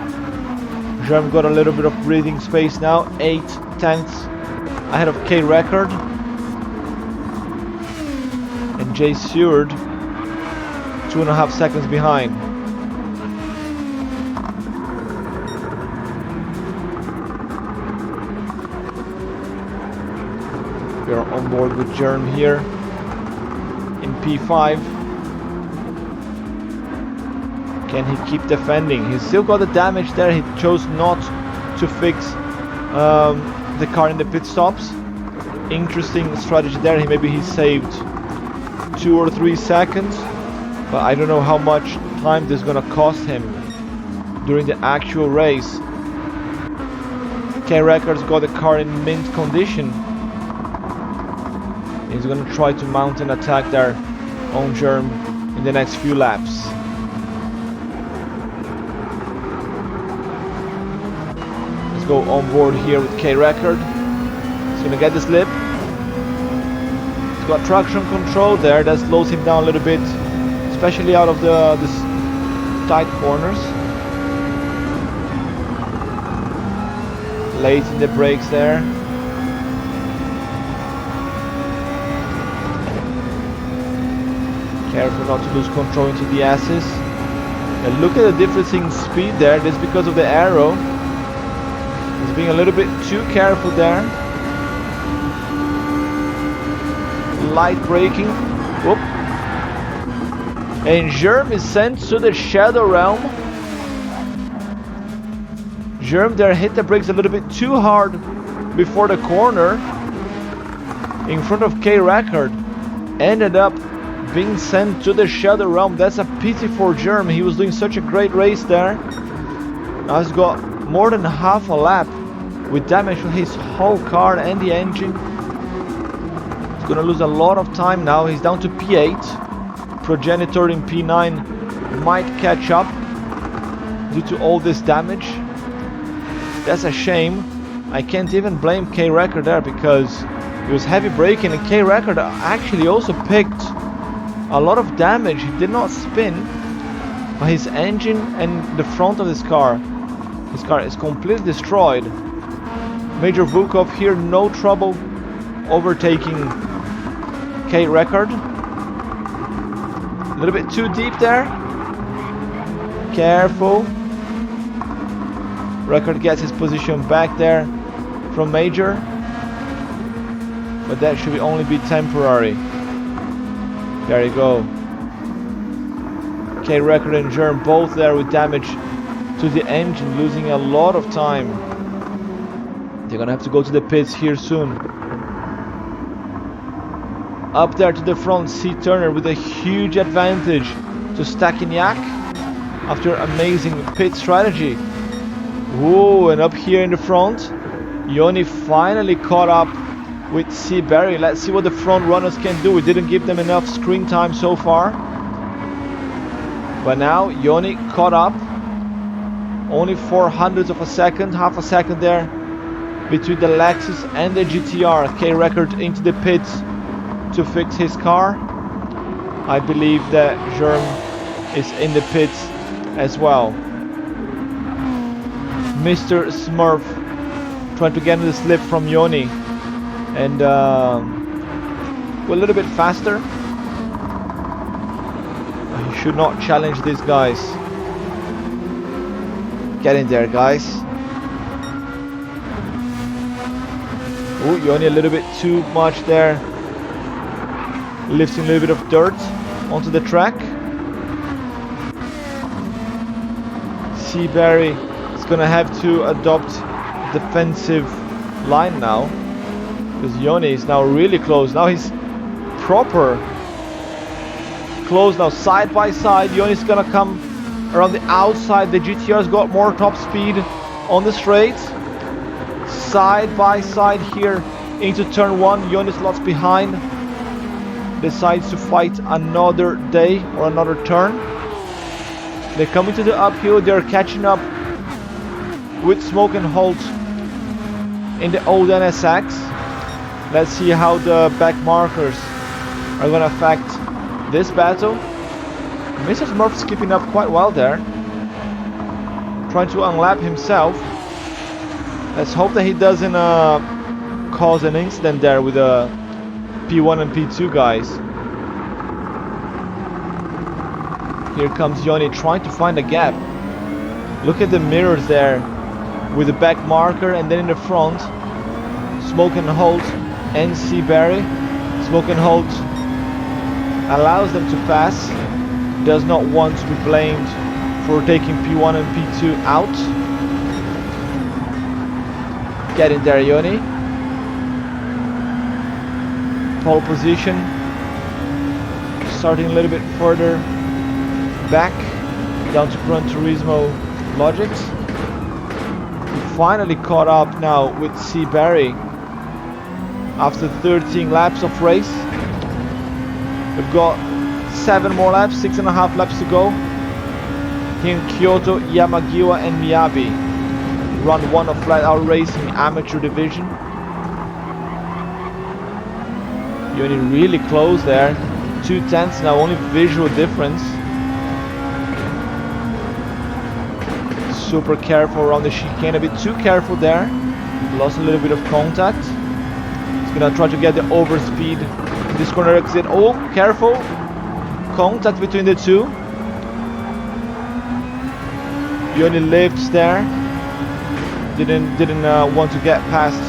Germ got a little bit of breathing space now. 8/10 ahead of K Record. And Jay Seward 2.5 seconds behind. We are on board with Germ here in P5. Can he keep defending? He's still got the damage there. He chose not to fix the car in the pit stops. Interesting strategy there. Maybe he saved 2 or 3 seconds, but I don't know how much time this is gonna cost him during the actual race. K Record's got the car in mint condition. He's gonna try to mount an attack there on Germ in the next few laps. Let's go on board here with K Record. He's gonna get the slip. He's got traction control there, that slows him down a little bit, especially out of the tight corners. Late in the brakes there. Careful not to lose control into the S's. And look at the difference in speed there. That's because of the arrow. He's being a little bit too careful there. Light braking. Whoop. And Germ is sent to the Shadow Realm. Germ there hit the brakes a little bit too hard before the corner in front of K Record. Ended up being sent to the Shadow Realm. That's a pity for Germ. He was doing such a great race there. Now he's got more than half a lap with damage to his whole car and the engine. He's gonna lose a lot of time now. He's down to P8. Progenitor in P9 might catch up due to all this damage. That's a shame. I can't even blame K Record there because he was heavy braking, and K Record actually also picked a lot of damage. He did not spin, but his engine and the front of his car is completely destroyed. Major Vukov here, no trouble overtaking K Record. A little bit too deep there. Careful. Record gets his position back there from Major, but that should only be temporary. There you go. K Record and Germ both there with damage to the engine, losing a lot of time. They're gonna have to go to the pits here soon. Up there to the front, C Turner with a huge advantage to Stachiniak after amazing pit strategy. Whoa, and up here in the front, Yoni finally caught up with C Barry. Let's see what the front runners can do. We didn't give them enough screen time so far, but now Yoni caught up. Only 0.04 of a second, half a second there between the Lexus and the GTR. K Record into the pits to fix his car. I believe that Germ is in the pits as well. Mr. Smurf trying to get the slip from Yoni and go a little bit faster. He should not challenge these guys. Get in there, guys. Oh, Yoni a little bit too much there. Lifting a little bit of dirt onto the track. Seabury is gonna have to adopt defensive line now, because Yoni is now really close. Now he's proper close now, side by side. Yoni's gonna come around the outside. The GTR's got more top speed on the straight. side by side here into turn 1. Yoni slots behind. Decides to fight another day or another turn. They come into the uphill. They're catching up with Smoke and Holt in the old NSX. Let's see how the back markers are going to affect this battle. Mrs. Murph's keeping up quite well there, trying to unlap himself. Let's hope that he doesn't cause an incident there with the P1 and P2 guys. Here comes Yoni trying to find a gap. Look at the mirrors there with the back marker, and then in the front Smoke and Holt and Seabury. Smoke and Holt allows them to pass, does not want to be blamed for taking P1 and P2 out. Get in there, Yoni. Pole position. Starting a little bit further back, down to Gran Turismo logics. He finally caught up now with Seabury after 13 laps of race. We've got 7 more laps, 6.5 laps to go. Here in Kyoto, Yamagiwa and Miyabi run 1 of Flatout Racing Amateur Division. Yoni really close there. 2/10 now, only visual difference. Super careful around the chicane, a bit too careful there. Lost a little bit of contact. He's gonna try to get the overspeed in this corner exit. Oh, careful! Contact between the two. Yoni lifts there. Didn't want to get past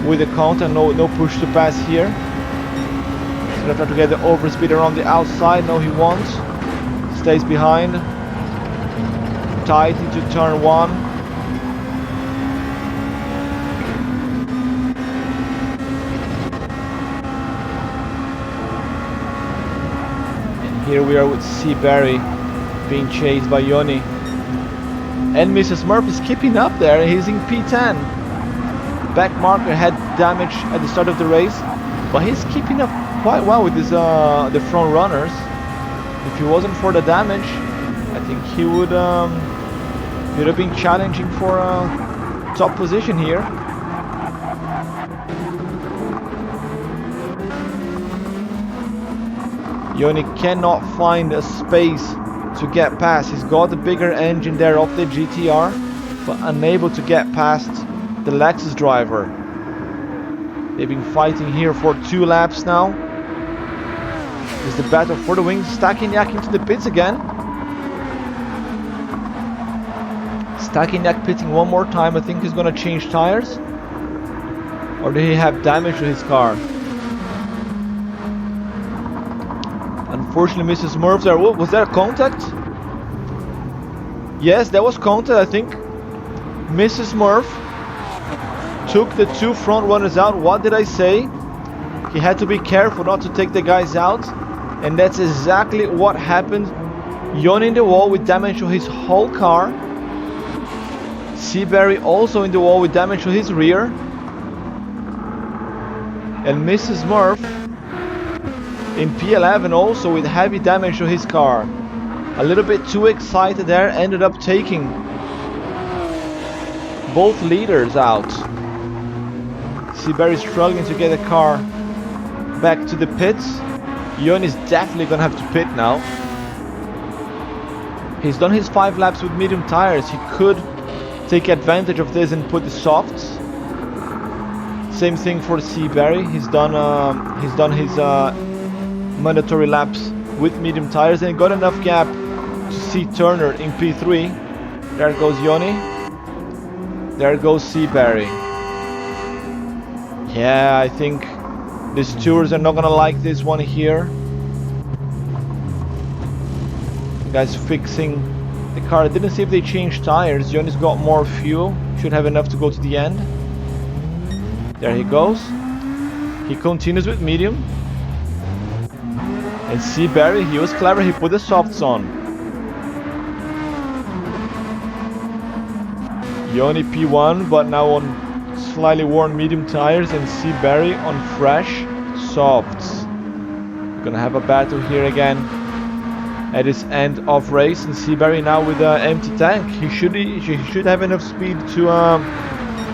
with the contact. No push to pass here. He's gonna try to get the overspeed around the outside. No, he won't. Stays behind. Tight into turn 1. And here we are with Seabury being chased by Yoni. And Mrs. Murphy is keeping up there. He's in P10. Back marker had damage at the start of the race, but he's keeping up quite well with his, the front runners. If he wasn't for the damage, I think he would have been challenging for a top position here. Yoni cannot find a space to get past. He's got the bigger engine there of the GTR, but unable to get past the Lexus driver. They've been fighting here for 2 laps now. It's the battle for the wings. Stachyniak into the pits again. Stachyniak pitting one more time. I think he's gonna change tires. Or did he have damage to his car? Unfortunately, Mrs. Murph there. Whoa, was there a contact? Yes, there was contact, I think. Mrs. Murph took the 2 front runners out. What did I say? He had to be careful not to take the guys out. And that's exactly what happened. Yoni in the wall with damage to his whole car. Seabury also in the wall with damage to his rear. And Mrs. Murph in P11 also with heavy damage to his car. A little bit too excited there, ended up taking both leaders out. Seabury struggling to get the car back to the pits. Yoni is definitely gonna have to pit now. He's done his 5 laps with medium tires. He could take advantage of this and put the softs. Same thing for Seabury. He's done his mandatory laps with medium tires and got enough gap to see Turner in P3. There goes Yoni. There goes Seabury. Yeah, I think the stewards are not gonna like this one here. The guys fixing the car. I didn't see if they changed tires. Yoni's got more fuel. Should have enough to go to the end. There he goes. He continues with medium. And Seabury, he was clever. He put the softs on. Yoni P1, but now on slightly worn medium tires and Seabury on fresh softs. We're gonna have a battle here again at this end of race, and Seabury now with an empty tank. He should have enough speed to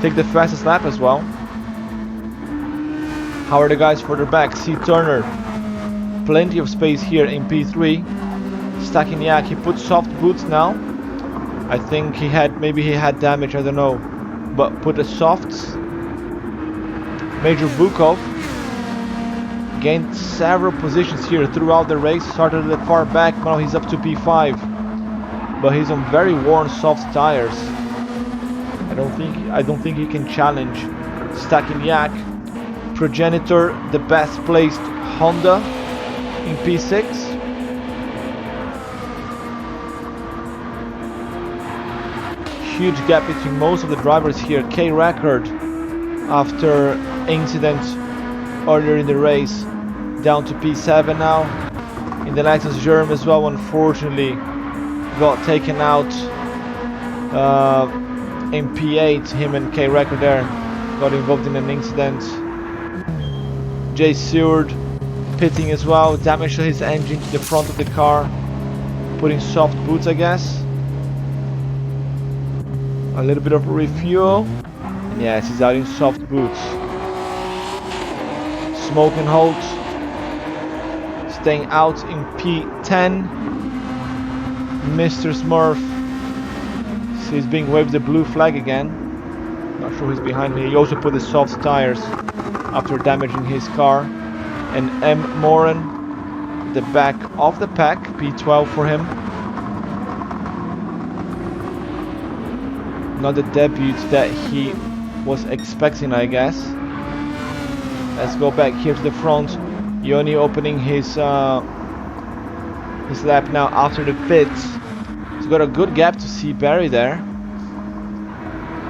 take the fastest lap as well. How are the guys further back? C. Turner, plenty of space here in P3. Stachiniak, he put soft boots now. I think maybe he had damage, I don't know. But put the softs. Major Bukov gained several positions here throughout the race. Started at the far back, now he's up to P5. But he's on very worn soft tires. I don't think he can challenge Stachiniak. Progenitor, the best placed Honda in P6. Huge gap between most of the drivers here. K record after incident earlier in the race down to P7 now. In the Lexus Germ as well, unfortunately got taken out in P8. Him and K record there got involved in an incident. Jay Seward pitting as well, damage to his engine to the front of the car, putting soft boots I guess. A little bit of refuel, and yes, he's out in soft boots. Smoke and Holt staying out in P10. Mr. Smurf, so he's being waved the blue flag again. Not sure who's behind me. He also put the soft tires after damaging his car. And M. Moran, the back of the pack, P12 for him. Not the debut that he was expecting, I guess. Let's go back here to the front. Yoni opening his lap now after the pits. He's got a good gap to see Barry there.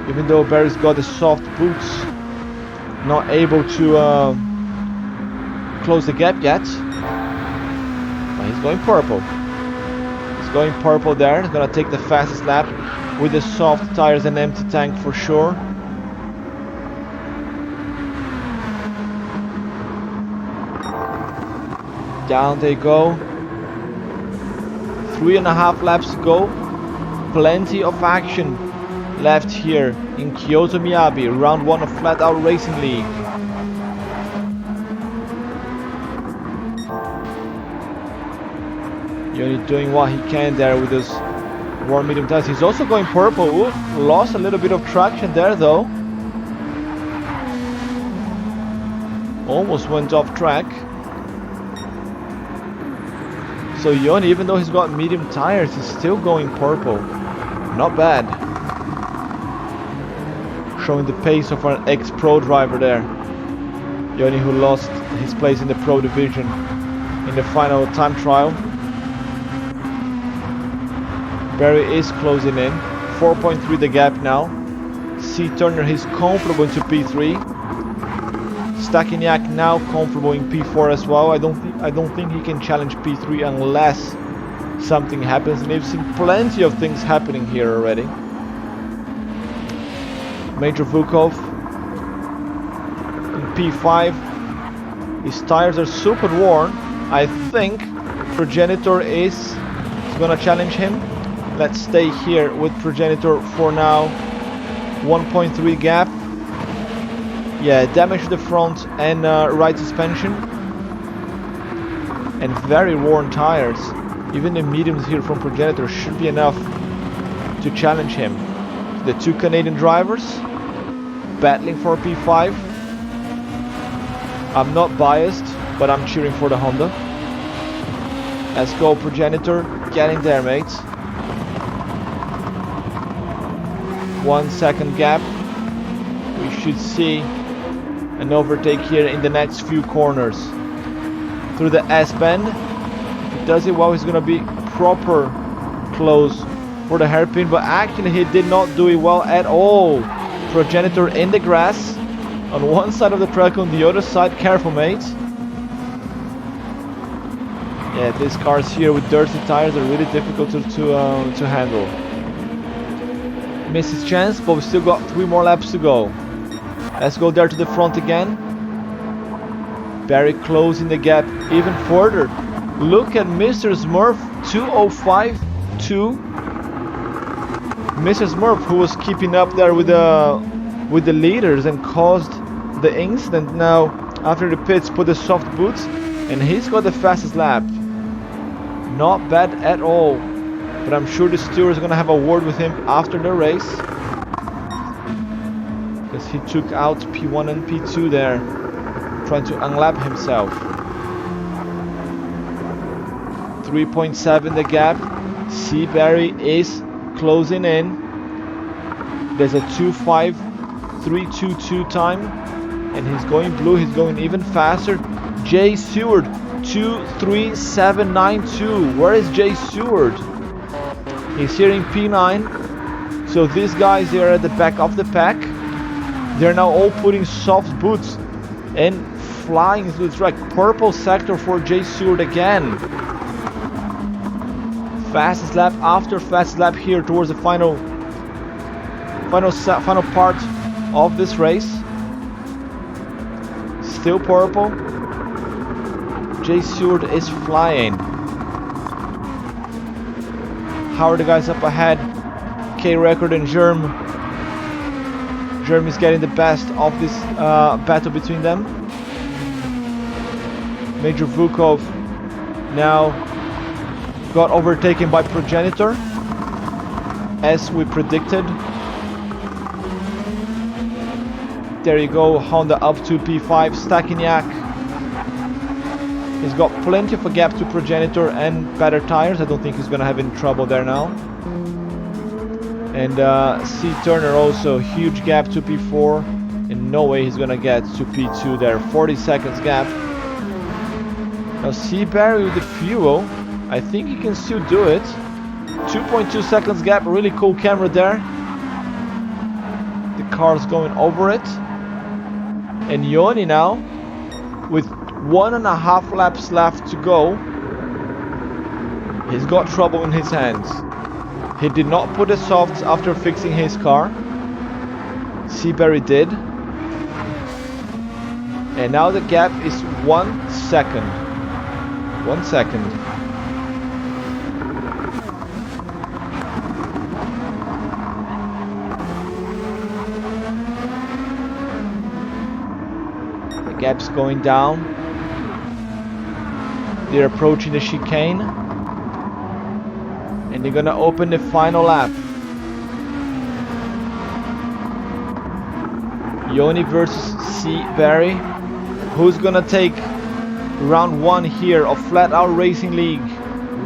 Even though Barry's got the soft boots, not able to close the gap yet. But he's going purple. He's going purple there. He's gonna take the fastest lap with the soft tires and empty tank for sure. Down they go. 3.5 laps to go. Plenty of action left here in Kyoto Miyabi, round 1 of Flatout Racing League. Yoni doing what he can there with his warm medium tires. He's also going purple. Ooh, lost a little bit of traction there though. Almost went off track. So Yoni, even though he's got medium tires, he's still going purple. Not bad. Showing the pace of an ex-pro driver there. Yoni, who lost his place in the pro division in the final time trial. Barry is closing in. 4.3 the gap now. C. Turner, he's comfortable into P3. Stachiniak now comfortable in P4 as well. I don't think he can challenge P3 unless something happens, and we've seen plenty of things happening here already. Major Vukov in P5. His tires are super worn. I think Progenitor is gonna challenge him. Let's stay here with Progenitor for now. 1.3 gap. Yeah, damage to the front and right suspension. And very worn tires. Even the mediums here from Progenitor should be enough to challenge him. The two Canadian drivers battling for P5. I'm not biased, but I'm cheering for the Honda. Let's go, Progenitor. Getting there, mates. 1 second gap. We should see an overtake here in the next few corners. Through the S-bend. If he does it well, he's gonna be proper close for the hairpin, but actually he did not do it well at all. Progenitor in the grass on one side of the track, on the other side. Careful, mates. Yeah, these cars here with dirty tires are really difficult to handle. Missed his chance, but we still got 3 more laps to go. Let's go there to the front again. Barry closing the gap even further. Look at Mr. Smurf, 2:05.2. Mr. Smurf, who was keeping up there with the leaders and caused the incident, now after the pits put the soft boots, and he's got the fastest lap. Not bad at all. But I'm sure the steward is gonna have a word with him after the race, because he took out P1 and P2 there, trying to unlap himself. 3.7 the gap. Seabury is closing in. There's a 2.5322 time, and he's going blue. He's going even faster. Jay Seward, 2.3792. Where is Jay Seward? He's here in P9. So these guys, they are at the back of the pack. They're now all putting soft boots and flying through the track. Purple sector for Jay Seward again. Fastest lap after fastest lap here towards the final part of this race. Still purple. Jay Seward is flying. How are the guys up ahead? K-Record and Germ. Germ is getting the best of this battle between them. Major Vukov now got overtaken by Progenitor, as we predicted. There you go, Honda up to P5. Stachyniak, he's got plenty of a gap to Progenitor and better tires. I don't think he's gonna have any trouble there now. And C. Turner also, huge gap to P4, and no way he's gonna get to P2 there. 40 seconds gap. Now Seabury with the fuel, I think he can still do it. 2.2 seconds gap, really cool camera there. The car's going over it. And Yoni now, with 1.5 laps left to go, he's got trouble in his hands. He did not put the softs after fixing his car. Seabury did. And now the gap is 1 second. 1 second. The gap's going down. They're approaching the chicane. And they're gonna open the final lap. Yoni versus Seabury. Who's gonna take round 1 here of Flatout Racing League?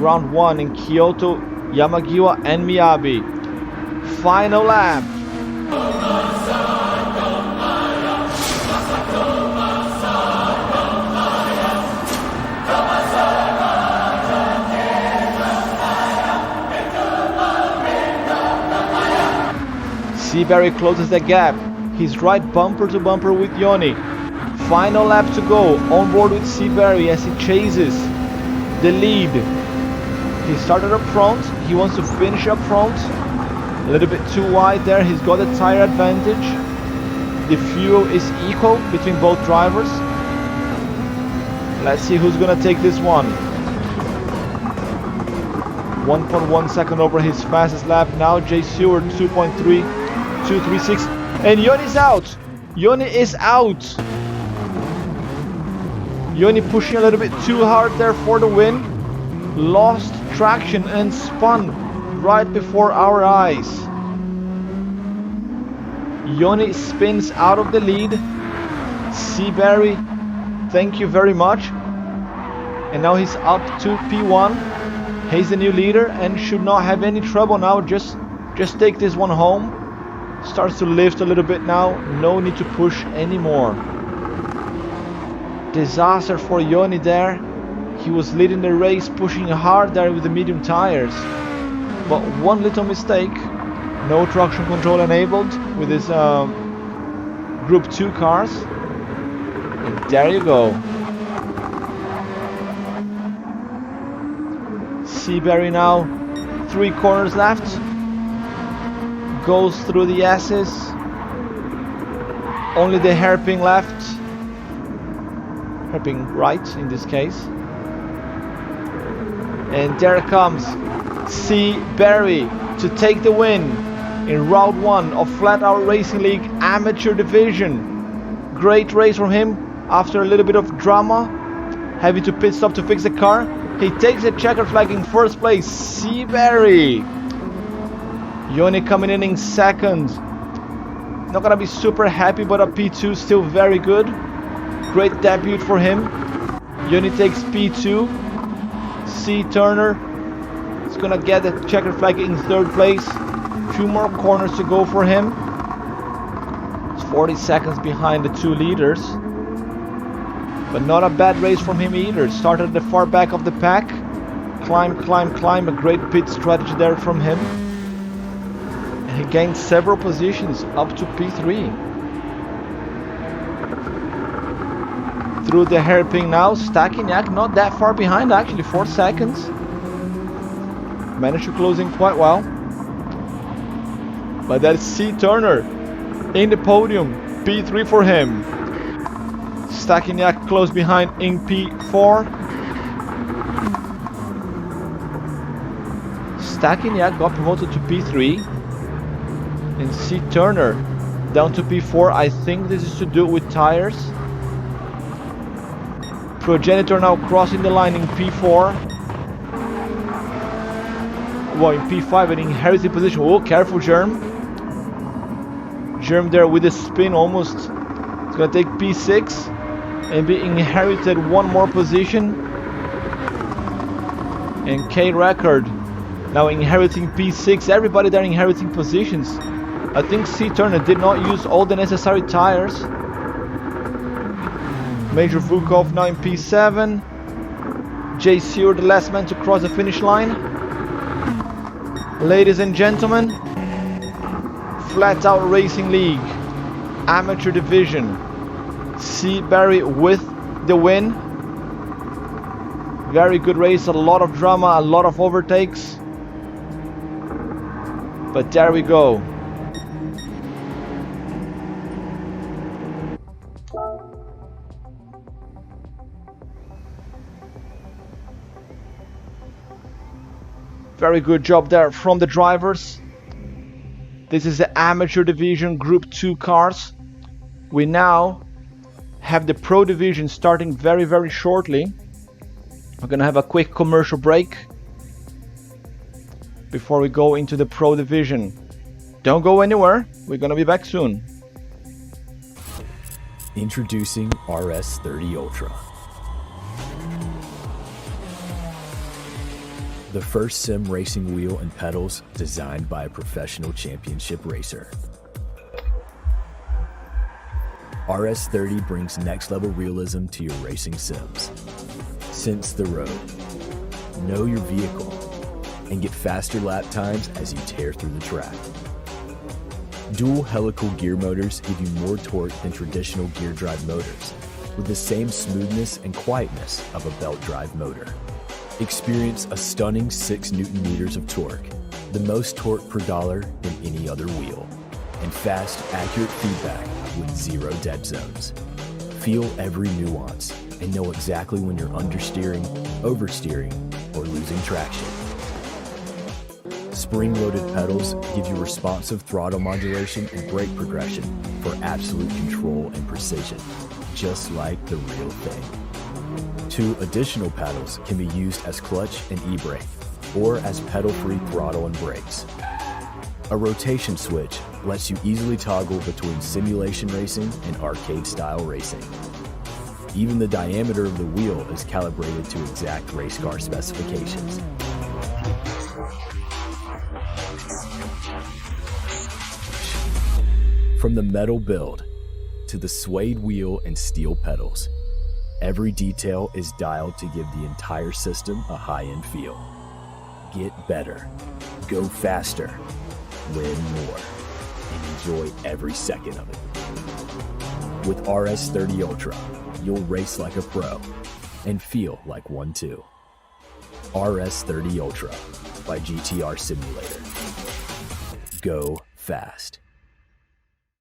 Round 1 in Kyoto, Yamagiwa and Miyabi. Final lap. Seabury closes the gap. He's right bumper to bumper with Yoni. Final lap to go. On board with Seabury as he chases the lead. He started up front. He wants to finish up front. A little bit too wide there. He's got a tire advantage. The fuel is equal between both drivers. Let's see who's gonna take this one. 1.1 second over his fastest lap. Now Jay Seward 2.3236, and Yoni's out. Yoni is out. Yoni pushing a little bit too hard there for the win. Lost traction and spun right before our eyes. Yoni spins out of the lead. Seabury, thank you very much. And now he's up to P1. He's the new leader and should not have any trouble now. Just take this one home. Starts to lift a little bit now. No need to push anymore. Disaster for Yoni there. He was leading the race, pushing hard there with the medium tires. But one little mistake. No traction control enabled with his Group 2 cars. And there you go. Seabury now, 3 corners left. Goes through the S's. Only the hairpin left. Hairpin right in this case. And there comes C. Barry to take the win in round 1 of Flatout Racing League Amateur Division. Great race from him after a little bit of drama, having to pit stop to fix the car. He takes the checkered flag in first place. C. Barry. Yoni coming in second. Not gonna be super happy, but a P2 still very good. Great debut for him. Yoni takes P2. C. Turner is gonna get the checkered flag in third place. Few more corners to go for him. It's 40 seconds behind the 2 leaders. But not a bad race from him either. Started at the far back of the pack. Climb, climb, climb. A great pit strategy there from him. And he gained several positions up to P3. Through the hairpin now. Stachyniak not that far behind actually. 4 seconds. Managed to close in quite well. But that's C. Turner in the podium. P3 for him. Stachyniak close behind in P4. Stachyniak got promoted to P3. And C. Turner down to P4. I think this is to do with tires. Progenitor now crossing the line in P4. Well, in P5 an inherited position. Oh, careful Germ. Germ there with a spin almost. It's gonna take P6 and be inherited one more position. And K Record now inheriting P6. Everybody there inheriting positions. I think C. Turner did not use all the necessary tires. Major Vukov now in P7. J. Sear the last man to cross the finish line. Ladies and gentlemen, Flatout Racing League Amateur Division. C. Barry with the win. Very good race, a lot of drama, a lot of overtakes. But there we go. Very good job there from the drivers. This is the Amateur Division Group 2 cars. We now have the Pro Division starting very shortly. We're gonna have a quick commercial break before we go into the Pro Division. Don't go anywhere, we're gonna be back soon. Introducing RS30 Ultra. The first sim racing wheel and pedals designed by a professional championship racer. RS30 brings next level realism to your racing sims. Sense the road, know your vehicle, and get faster lap times as you tear through the track. Dual helical gear motors give you more torque than traditional gear drive motors, with the same smoothness and quietness of a belt drive motor. Experience a stunning 6 Nm of torque, the most torque per dollar than any other wheel, and fast, accurate feedback with 0 dead zones. Feel every nuance and know exactly when you're understeering, oversteering, or losing traction. Spring-loaded pedals give you responsive throttle modulation and brake progression for absolute control and precision, just like the real thing. 2 additional paddles can be used as clutch and e-brake, or as pedal-free throttle and brakes. A rotation switch lets you easily toggle between simulation racing and arcade-style racing. Even the diameter of the wheel is calibrated to exact race car specifications. From the metal build to the suede wheel and steel pedals, every detail is dialed to give the entire system a high-end feel. Get better, go faster, win more, and enjoy every second of it. With RS30 Ultra, you'll race like a pro and feel like one too. RS30 Ultra by GTR Simulator. Go fast.